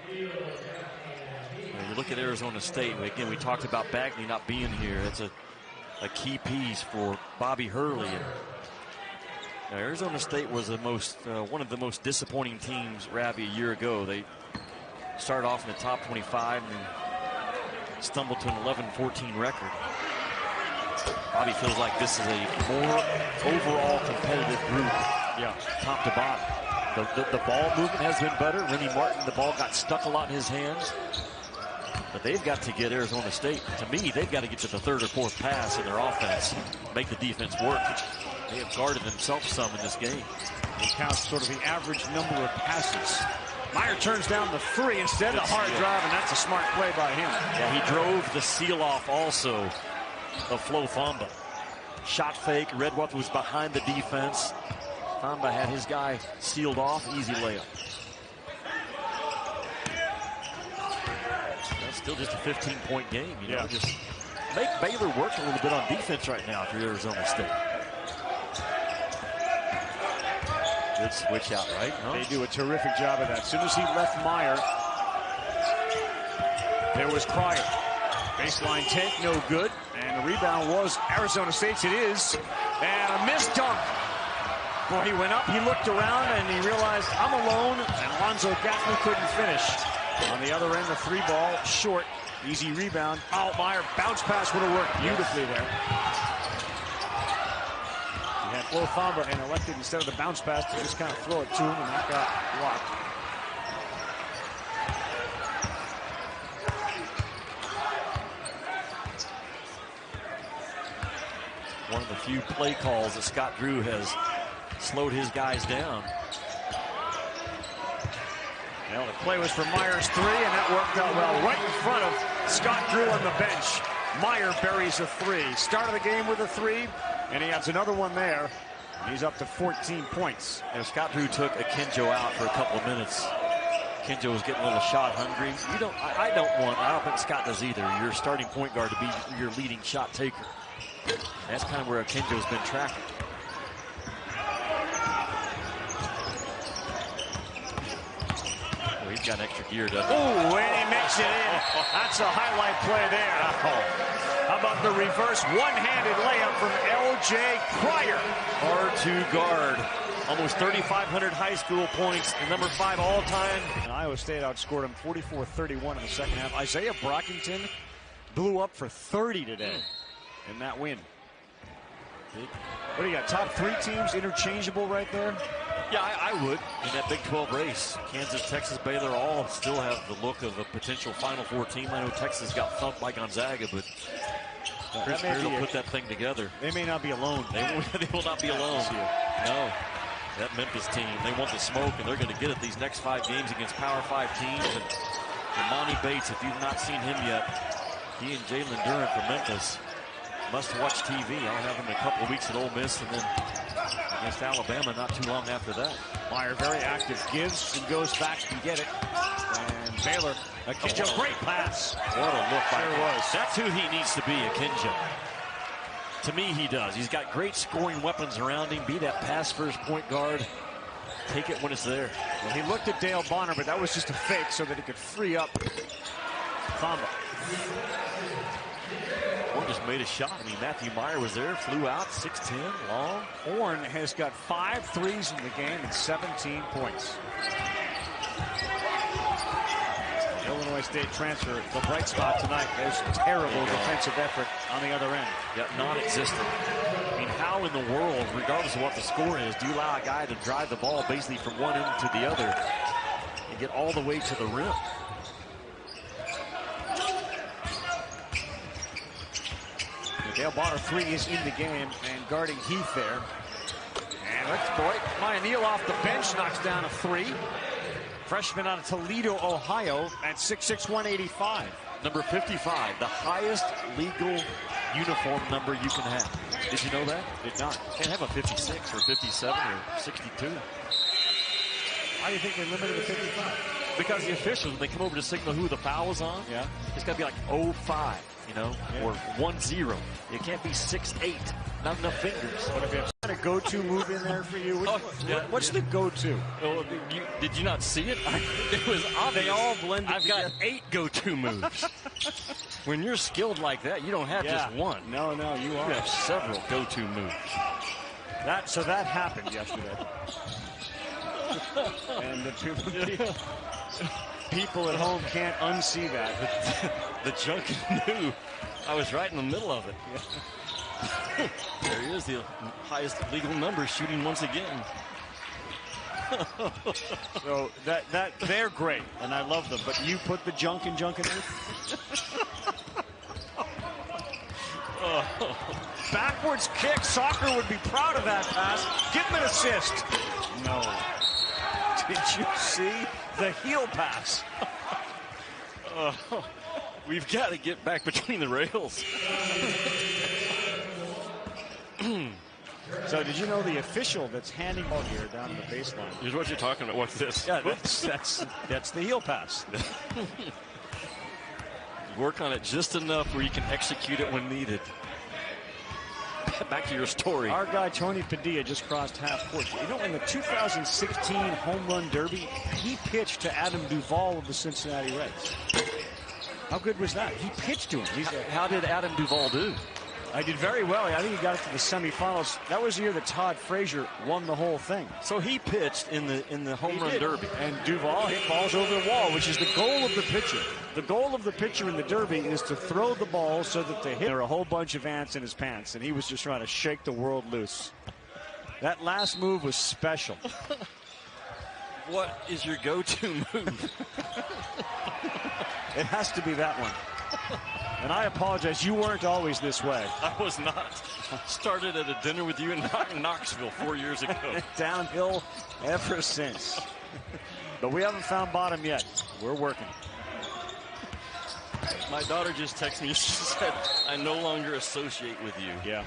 You look at Arizona State. Again, we talked about Bagley not being here. That's a key piece for Bobby Hurley. And Arizona State was one of the most disappointing teams, Ravi, a year ago. They started off in the top 25 and stumbled to an 11-14 record. Bobby feels like this is a more overall competitive group, yeah, top to bottom. The ball movement has been better. Remy Martin, the ball got stuck a lot in his hands. But they've got to get Arizona State. To me, they've got to get to the 3rd or 4th pass in their offense, make the defense work. They have guarded themselves some in this game. He counts sort of the average number of passes. Meyer turns down the 3 instead of the hard drive, and that's a smart play by him. Yeah, he drove the seal off also of Flo Famba. Shot fake. Redwath was behind the defense. Famba had his guy sealed off. Easy layup. That's still just a 15-point game. You know, just make Baylor work a little bit on defense right now for Arizona State. Good switch out, right? They do a terrific job of that. As soon as he left Meyer, There was Pryor. Baseline take, no good. And the rebound was Arizona State's. It is. And a missed dunk. Boy, he went up, he looked around, and he realized, I'm alone. And Alonzo Gaffney couldn't finish. On the other end, the 3-ball, short. Easy rebound. Oh, Meyer, bounce pass would have worked beautifully there. He had Flo Thamba and elected, instead of the bounce pass, to just kind of throw it to him, and that got blocked. One of the few play calls that Scott Drew has slowed his guys down. Well, the play was for Meyer's 3, and that worked out well. Right in front of Scott Drew on the bench. Meyer buries a 3. Start of the game with a 3, and he has another one there. He's up to 14 points. And Scott Drew took Akinjo out for a couple of minutes. Akinjo was getting a little shot hungry. I don't think Scott does either. Your starting point guard to be your leading shot taker. That's kind of where Akinjo's been tracking. He's got an extra gear, doesn't he? Ooh, and he makes it in. That's a highlight play there. How about the reverse one-handed layup from L.J. Pryor? Hard to guard. Almost 3,500 high school points, and number 5 all-time. And Iowa State outscored him 44-31 in the second half. Isaiah Brockington blew up for 30 today in that win. What do you got? Top 3 teams interchangeable right there? Yeah, I would in that Big 12 race. Kansas, Texas, Baylor all still have the look of a potential Final Four team. I know Texas got thumped by Gonzaga, but Chris Beard will put that thing together. They may not be alone. They will not be alone. No. That Memphis team, they want the smoke, and they're going to get it these next 5 games against Power 5 teams. And Monty Bates, if you've not seen him yet, he and Jalen Duren from Memphis, must-watch TV. I'll have him in a couple of weeks at Ole Miss, and then against Alabama not too long after that. Meyer very active, gives and goes back and get it. And Baylor, Akinjo, great pass. What a look by him. Was. That's who he needs to be, Akinjo. To me, he does. He's got great scoring weapons around him. Be that pass-first point guard. Take it when it's there. Well, he looked at Dale Bonner, but that was just a fake so that he could free up Thamba. Horn just made a shot. I mean, Matthew Meyer was there, flew out, 6'10", long. Horn has got 5 threes in the game and 17 points. Illinois State transfer, the bright spot tonight. There's terrible defensive effort on the other end. Yeah, non-existent. I mean, how in the world, regardless of what the score is, do you allow a guy to drive the ball basically from one end to the other and get all the way to the rim? Dale Bonner 3 is in the game and guarding Heath there. And let's boy, Maya Neal off the bench knocks down a 3. Freshman out of Toledo, Ohio at 6'6", 185. Number 55, the highest legal uniform number you can have. Did you know that? Did not. Can't have a 56 or 57 or 62. Why do you think they limited to 55? Because the officials, when they come over to signal who the foul was on, it's got to be like 0-5, you know, or 1-0. It can't be 6-8. Not enough fingers. What if you have a go-to move in there for you? What's the go-to? Well, did you not see it? It was obvious. They all blended I've got 8 go-to moves. When you're skilled like that, you don't have just one. No, you are. You have several go-to moves. So that happened yesterday. And the people at home can't unsee that. The junkie knew I was right in the middle of it. There he is, the highest legal number, shooting once again. So that they're great, and I love them. But you put the junk in it. Backwards kick. Soccer would be proud of that pass. Give him an assist. No. Did you see the heel pass? We've got to get back between the rails. So did you know the official that's handing ball here down the baseline? Here's what you're talking about. What's this? Yeah, that's the heel pass. Work on it just enough where you can execute it when needed. Back to your story. Our guy Tony Padilla just crossed half court. You know, in the 2016 Home Run Derby, he pitched to Adam Duvall of the Cincinnati Reds. How good was that? He pitched to him. How did Adam Duvall do? I did very well. I think he got it to the semifinals. That was the year that Todd Frazier won the whole thing. So he pitched in the home run derby. And Duvall hit balls over the wall, which is the goal of the pitcher. The goal of the pitcher in the derby is to throw the ball so that they hit. There were a whole bunch of ants in his pants, and he was just trying to shake the world loose. That last move was special. What is your go-to move? It has to be that one. And I apologize, you weren't always this way. I was not. Started at a dinner with you in Knoxville 4 years ago. Downhill ever since. But we haven't found bottom yet. We're working. My daughter just texted me. She said, I no longer associate with you. Yeah.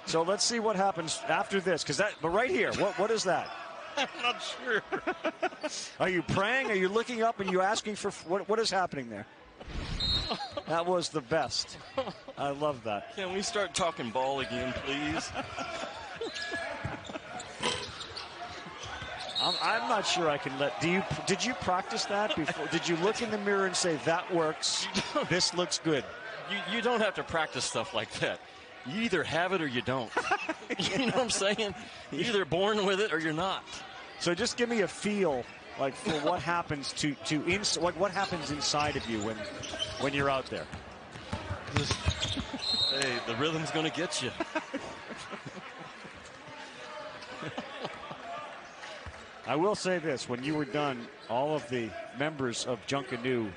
So let's see what happens after this. But right here, what is that? I'm not sure. Are you praying? Are you looking up and you asking for what is happening there? That was the best. I love that. Can we start talking ball again, please? I'm not sure I can let. Did you practice that before? Did you look in the mirror and say that works? This looks good. You don't have to practice stuff like that. You either have it or you don't. You know what I'm saying? You're either born with it or you're not. So just give me a feel, like, for what happens what happens inside of you when you're out there. Hey, the rhythm's going to get you. I will say this: when you were done, all of the members of Junkanoo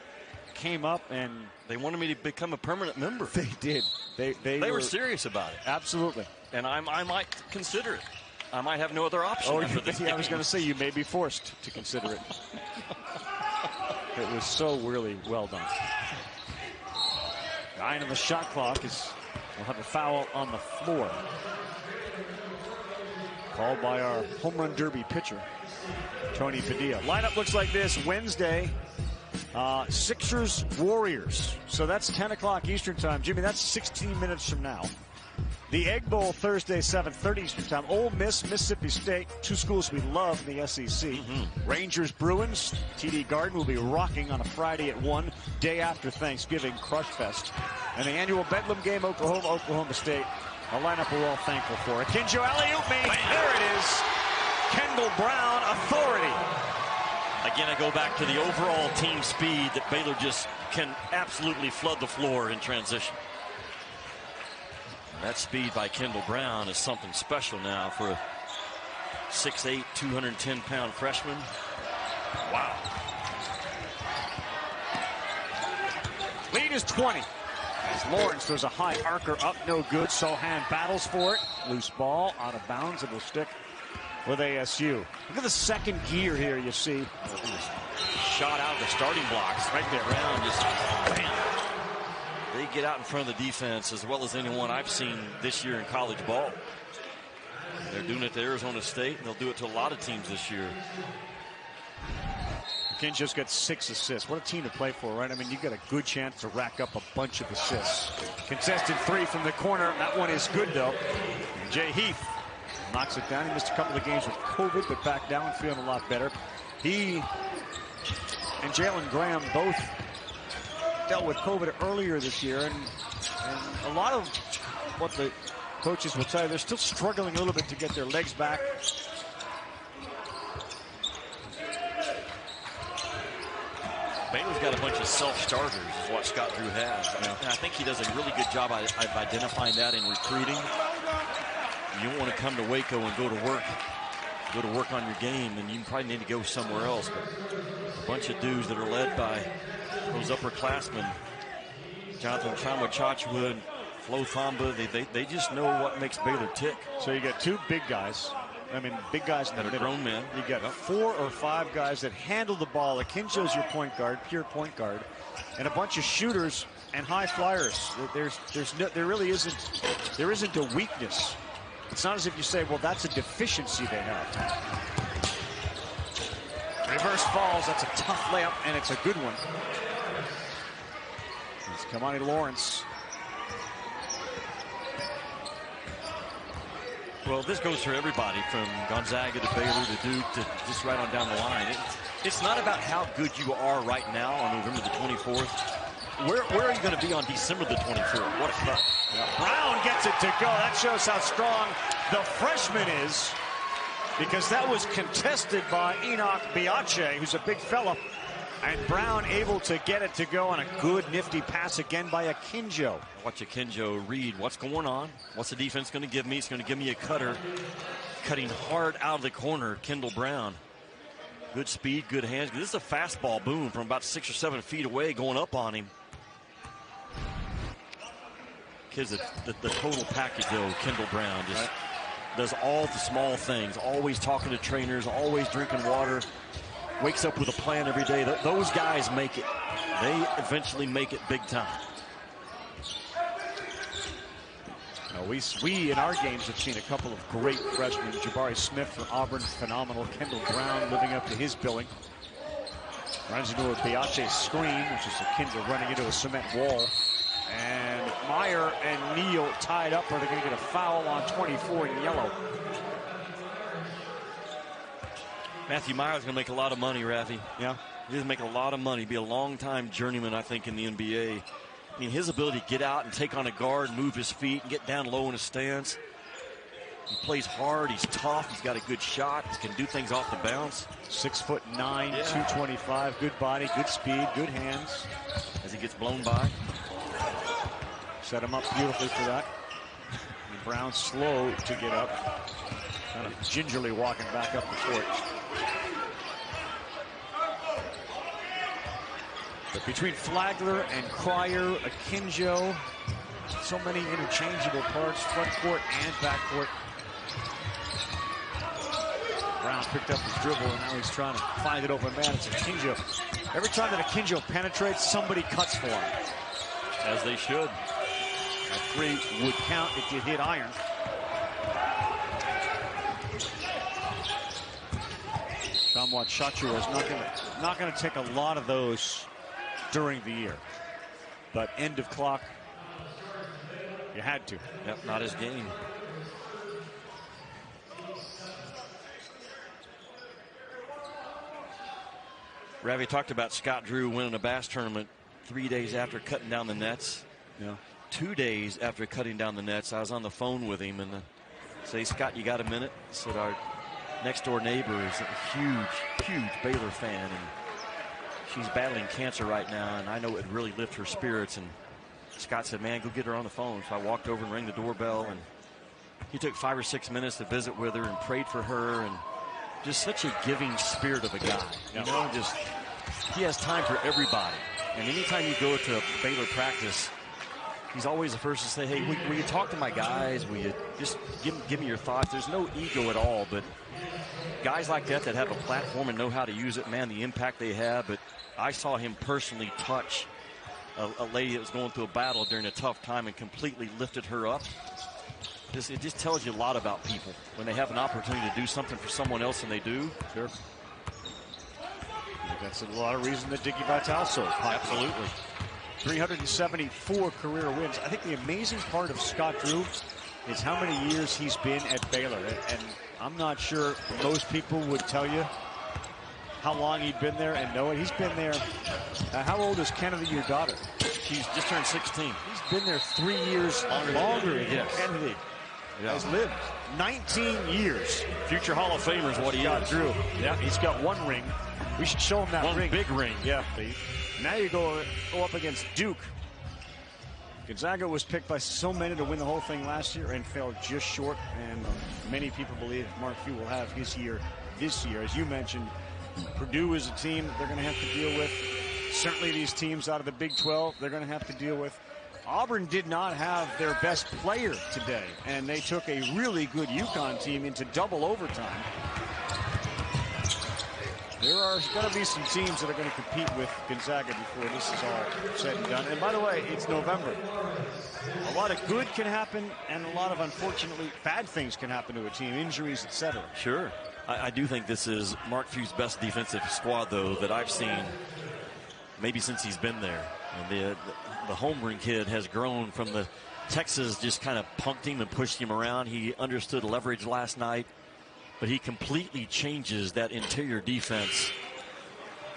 came up and they wanted me to become a permanent member. They did. They were serious about it. Absolutely. And I might consider it. I might have no other option. I was going to say you may be forced to consider it. It was so really well done. Guy on the shot clock will have a foul on the floor. Called by our home run derby pitcher, Tony Padilla. Lineup looks like this Wednesday. Sixers, Warriors. So that's 10 o'clock Eastern time. Jimmy, that's 16 minutes from now. The Egg Bowl Thursday, 7:30 Eastern time. Ole Miss, Mississippi State, two schools we love in the SEC. Rangers, Bruins. TD Garden will be rocking on a Friday at 1, day after Thanksgiving, Crush Fest. And the annual Bedlam game, Oklahoma State. A lineup we're all thankful for. Akinjo alley-oop me. There it is. Kendall Brown, authority. Again, I go back to the overall team speed that Baylor just can absolutely flood the floor in transition. That speed by Kendall Brown is something special now for a 6'8", 210-pound freshman. Wow. Lead is 20. As Lawrence throws a high arcer up, no good. Sohan battles for it. Loose ball, out of bounds. It will stick with ASU. Look at the second gear here, you see. Shot out of the starting blocks right there. Brown just, bam. They get out in front of the defense as well as anyone I've seen this year in college ball. They're doing it to Arizona State, and they'll do it to a lot of teams this year. Kinjo's got 6 assists. What a team to play for, right? I mean, you've got a good chance to rack up a bunch of assists. Contested 3 from the corner. That one is good, though. And Jay Heath knocks it down. He missed a couple of games with COVID, but back down, feeling a lot better. He and Jalen Graham both dealt with COVID earlier this year, and a lot of what the coaches will tell you, they're still struggling a little bit to get their legs back. Baylor's got a bunch of self-starters is what Scott Drew has. And I think he does a really good job of identifying that in recruiting. You don't want to come to Waco and go to work on your game, and you probably need to go somewhere else. But a bunch of dudes that are led by those upperclassmen, Jonathan Chama and Flo Thamba, they just know what makes Baylor tick. So you got 2 big guys. I mean, big guys that are grown men. You got 4 or 5 guys that handle the ball. Akinjo's your point guard, pure point guard, and a bunch of shooters and high flyers. There isn't a weakness. It's not as if you say, well, that's a deficiency they have. Reverse falls. That's a tough layup, and it's a good one. It's Kamani Lawrence. Well, this goes for everybody from Gonzaga to Baylor to Duke to just right on down the line. It's not about how good you are right now on November the 24th. Where are you going to be on December the 24th? What a cut. Yeah. Brown gets it to go. That shows how strong the freshman is, because that was contested by Enoch Biache, who's a big fella. And Brown able to get it to go on a good, nifty pass again by Akinjo. Watch Akinjo read what's going on. What's the defense going to give me? It's going to give me a cutter. Cutting hard out of the corner, Kendall Brown. Good speed, good hands. This is a fastball boom from about 6 or 7 feet away going up on him. Kids, the total package, though, Kendall Brown just does all the small things. Always talking to trainers, always drinking water. Wakes up with a plan every day. Those guys make it. They eventually make it big time. Now we in our games have seen a couple of great freshmen. Jabari Smith from Auburn, phenomenal. Kendall Brown living up to his billing. Runs into a Biache screen, which is Akinjo running into a cement wall. And Meyer and Neal tied up, or they're going to get a foul on 24 in yellow. Matthew Meyer's going to make a lot of money, Rafi. Yeah. He's going to make a lot of money. Be a long-time journeyman, I think, in the NBA. I mean, his ability to get out and take on a guard, move his feet, and get down low in a stance. He plays hard. He's tough. He's got a good shot. He can do things off the bounce. 6'9", 225. Good body, good speed, good hands. As he gets blown by. Set him up beautifully for that. And Brown slow to get up. Kind of gingerly walking back up the court. But between Flagler and Cryer, Akinjo, so many interchangeable parts, front court and back court. Brown picked up his dribble, and now he's trying to find it open man. It's Akinjo. Every time that Akinjo penetrates, somebody cuts for him. As they should. A three would count. It did hit iron. Shamwat Shachua is not going to take a lot of those during the year, but end of clock, you had to. Yep, not his game. Ravi talked about Scott Drew winning a bass tournament 3 days after cutting down the nets. Yeah. 2 days after cutting down the nets, I was on the phone with him and say, Scott, you got a minute? I said, our next door neighbor is a huge Baylor fan, and she's battling cancer right now, and I know it really lift her spirits. And Scott said, man, go get her on the phone. So I walked over and rang the doorbell, and he took 5 or 6 minutes to visit with her and prayed for her, and just such a giving spirit of a guy. You know, just he has time for everybody. And anytime you go to a Baylor practice, he's always the first to say, hey, will you talk to my guys? Will you just give me your thoughts? There's no ego at all, but guys like that have a platform and know how to use it, man, the impact they have. But I saw him personally touch a lady that was going through a battle during a tough time and completely lifted her up. It just tells you a lot about people when they have an opportunity to do something for someone else, and they do. Sure. That's a lot of reason that Dicky Vitale so popular. Absolutely. 374 career wins. I think the amazing part of Scott Drew is how many years he's been at Baylor. And I'm not sure most people would tell you how long he'd been there and know it. He's been there. How old is Kennedy, your daughter? She's just turned 16. He's been there 3 years longer than yes. Kennedy has lived. 19 years. Future Hall of Famer is what he Scott is. Drew. Yeah, he's got one ring. We should show him that one ring. Big ring. Yeah. Now you go up against Duke. Gonzaga was picked by so many to win the whole thing last year and fell just short. And many people believe Mark Few will have his year this year. As you mentioned, Purdue is a team they're going to have to deal with. Certainly these teams out of the Big 12 they're going to have to deal with. Auburn did not have their best player today, and they took a really good UConn team into double overtime. There are going to be some teams that are going to compete with Gonzaga before this is all said and done. And by the way, it's November. A lot of good can happen, and a lot of, unfortunately, bad things can happen to a team, injuries, etc. Sure. I do think this is Mark Few's best defensive squad, though, that I've seen maybe since he's been there. And the Holmgren kid has grown from the Texas just kind of punked him and pushed him around. He understood leverage last night, but he completely changes that interior defense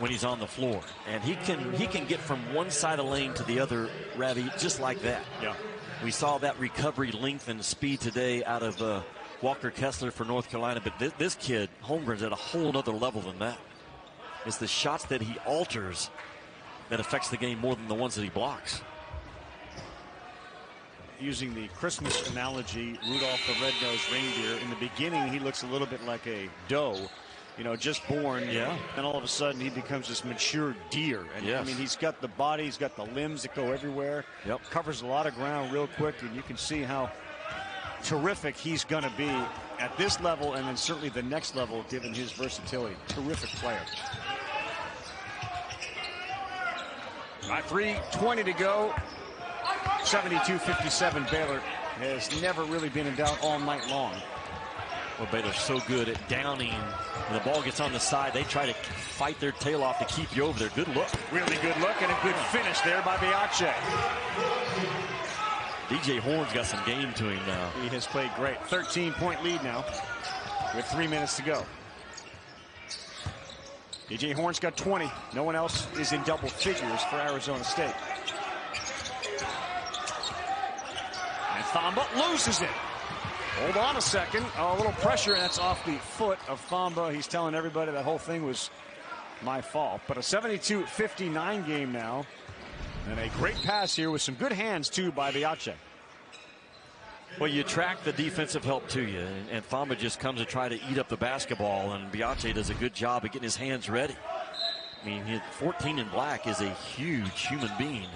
when he's on the floor. And he can get from one side of the lane to the other, Ravi, just like that. Yeah. We saw that recovery length and speed today out of Walker Kessler for North Carolina. But this kid, Holmgren's at a whole other level than that. It's the shots that he alters that affects the game more than the ones that he blocks. Using the Christmas analogy, Rudolph the Red-Nosed Reindeer, in the beginning he looks a little bit like a doe, you know, just born. Yeah. And all of a sudden he becomes this mature deer. And yes. I mean, he's got the body, he's got the limbs that go everywhere. Yep. Covers a lot of ground real quick, and you can see how terrific he's going to be at this level, and then certainly the next level given his versatility. Terrific player. All right, 3:20 to go. 72-57. Baylor has never really been in doubt all night long. Well, Baylor's so good at downing. When the ball gets on the side, they try to fight their tail off to keep you over there. Good look. Really good look and a good finish there by Biache. DJ Horne's got some game to him now. He has played great. 13-point lead now with 3 minutes to go. DJ Horne's got 20. No one else is in double figures for Arizona State. And Thamba loses it. Hold on a second. Oh, a little pressure, and that's off the foot of Thamba. He's telling everybody that whole thing was my fault. But a 72-59 game now. And a great pass here with some good hands, too, by Biache. Well, you track the defensive help to you, and Thamba just comes to try to eat up the basketball, and Biache does a good job of getting his hands ready. I mean, 14 in black is a huge human being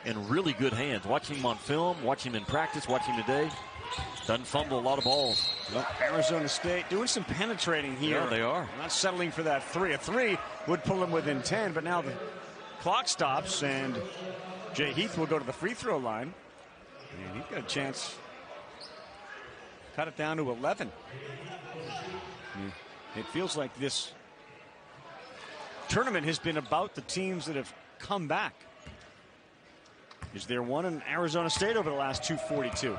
and really good hands. Watching him on film, watching him in practice, watching him today, doesn't fumble a lot of balls. Well, Arizona State doing some penetrating here. Yeah, they are. Not settling for that three. A three would pull them within 10, but now the clock stops, and Jay Heath will go to the free throw line. And he's got a chance. Cut it down to 11. It feels like this tournament has been about the teams that have come back. Is there one in Arizona State over the last 242?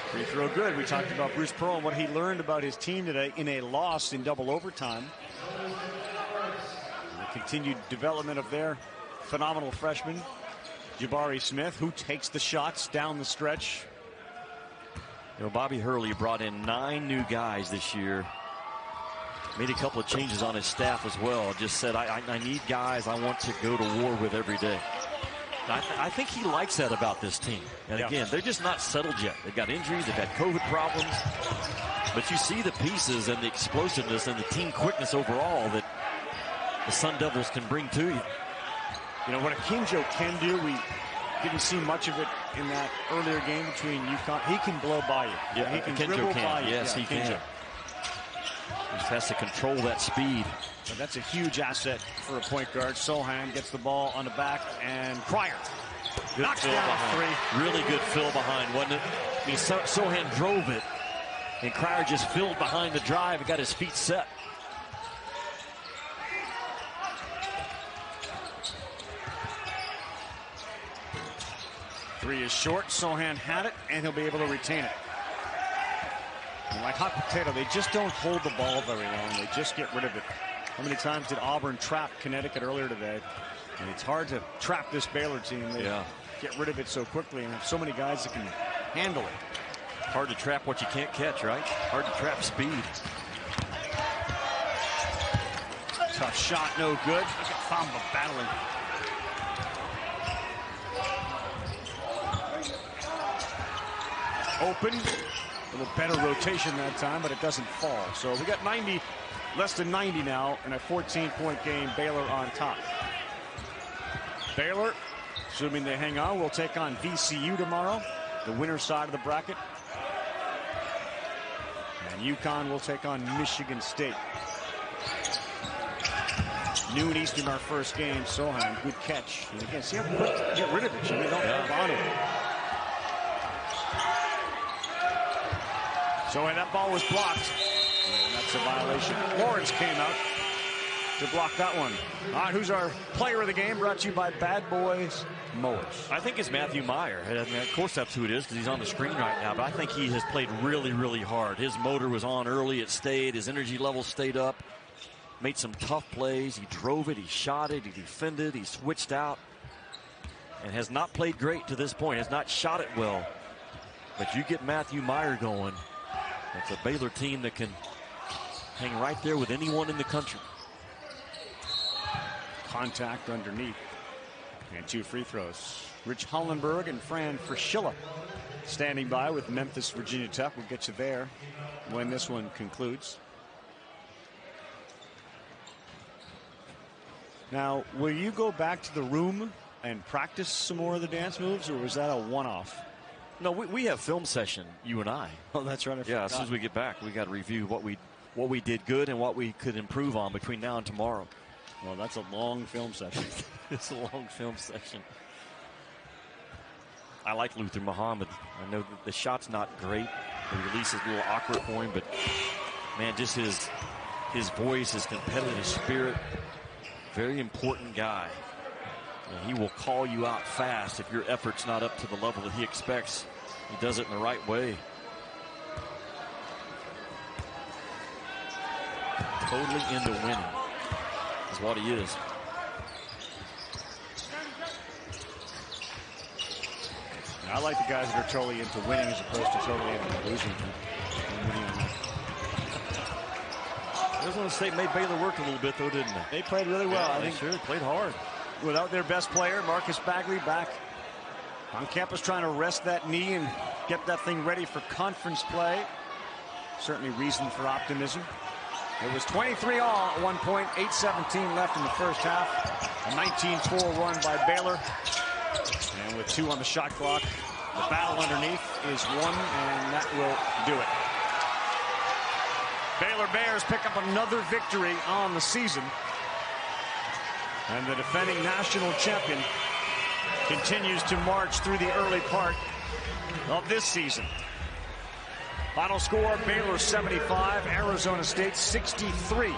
Free throw good. We talked about Bruce Pearl and what he learned about his team today in a loss in double overtime. The continued development of their phenomenal freshman, Jabari Smith, who takes the shots down the stretch. You know, Bobby Hurley brought in 9 new guys this year. Made a couple of changes on his staff as well. Just said, I need guys I want to go to war with every day. I think he likes that about this team. And again, they're just not settled yet. They've got injuries, they've had COVID problems. But you see the pieces and the explosiveness and the team quickness overall that the Sun Devils can bring to you. You know, what Akinjo can do, we didn't see much of it in that earlier game between UConn. He can blow by you. Yeah, he can Akinjo dribble can. by you. Yes, he can. He just has to control that speed. But that's a huge asset for a point guard. Sohan gets the ball on the back, and Cryer knocks down a three. Really good fill behind, wasn't it? I mean, Sohan drove it, and Cryer just filled behind the drive and got his feet set. Three is short. Sohan had it, and he'll be able to retain it. And like hot potato, they just don't hold the ball very long. They just get rid of it. How many times did Auburn trap Connecticut earlier today? And it's hard to trap this Baylor team. They get rid of it so quickly and have so many guys that can handle it. Hard to trap what you can't catch, right? Hard to trap speed. Tough shot, no good. Look at Thamba battling. Open. A little better rotation that time, but it doesn't fall. So we got 90, less than 90 now in a 14-point game. Baylor on top. Baylor, assuming they hang on, will take on VCU tomorrow, the winner side of the bracket. And UConn will take on Michigan State. Noon Eastern, our first game. Sohan, good catch. And again, see how quick to get rid of it, Jimmy. Don't hold on to it. So that ball was blocked. And that's a violation. Lawrence came out to block that one. All right, who's our player of the game? Brought to you by Bad Boys mowers. I think it's Matthew Meyer. And of course, that's who it is because he's on the screen right now. But I think he has played really, really hard. His motor was on early. It stayed. His energy level stayed up. Made some tough plays. He drove it. He shot it. He defended. He switched out. And has not played great to this point. Has not shot it well. But you get Matthew Meyer going. It's a Baylor team that can hang right there with anyone in the country. Contact underneath. And 2 free throws. Rich Hollenberg and Fran Fraschilla standing by with Memphis, Virginia Tech. We'll get you there when this one concludes. Now, will you go back to the room and practice some more of the dance moves, or was that a one-off? No, we have film session, you and I. Oh, that's right. Yeah, as soon as we get back, we got to review what we did good and what we could improve on between now and tomorrow. Well, that's a long film session. It's a long film session. I like Luther Muhammad. I know that the shot's not great. The release is a little awkward for him, but man, just his voice, his competitive spirit, very important guy. And he will call you out fast if your effort's not up to the level that he expects. He does it in the right way. Totally into winning is what he is. I like the guys that are totally into winning as opposed to totally into losing. Arizona State made Baylor work a little bit, though, didn't they? They played really well. Yeah, I think sure played hard. Without their best player, Marcus Bagley, back on campus trying to rest that knee and get that thing ready for conference play. Certainly reason for optimism. It was 23-all at one point, 8:17 left in the first half. A 19-4 run by Baylor. And with 2 on the shot clock, the battle underneath is won, and that will do it. Baylor Bears pick up another victory on the season. And the defending national champion continues to march through the early part of this season. Final score, Baylor 75, Arizona State 63.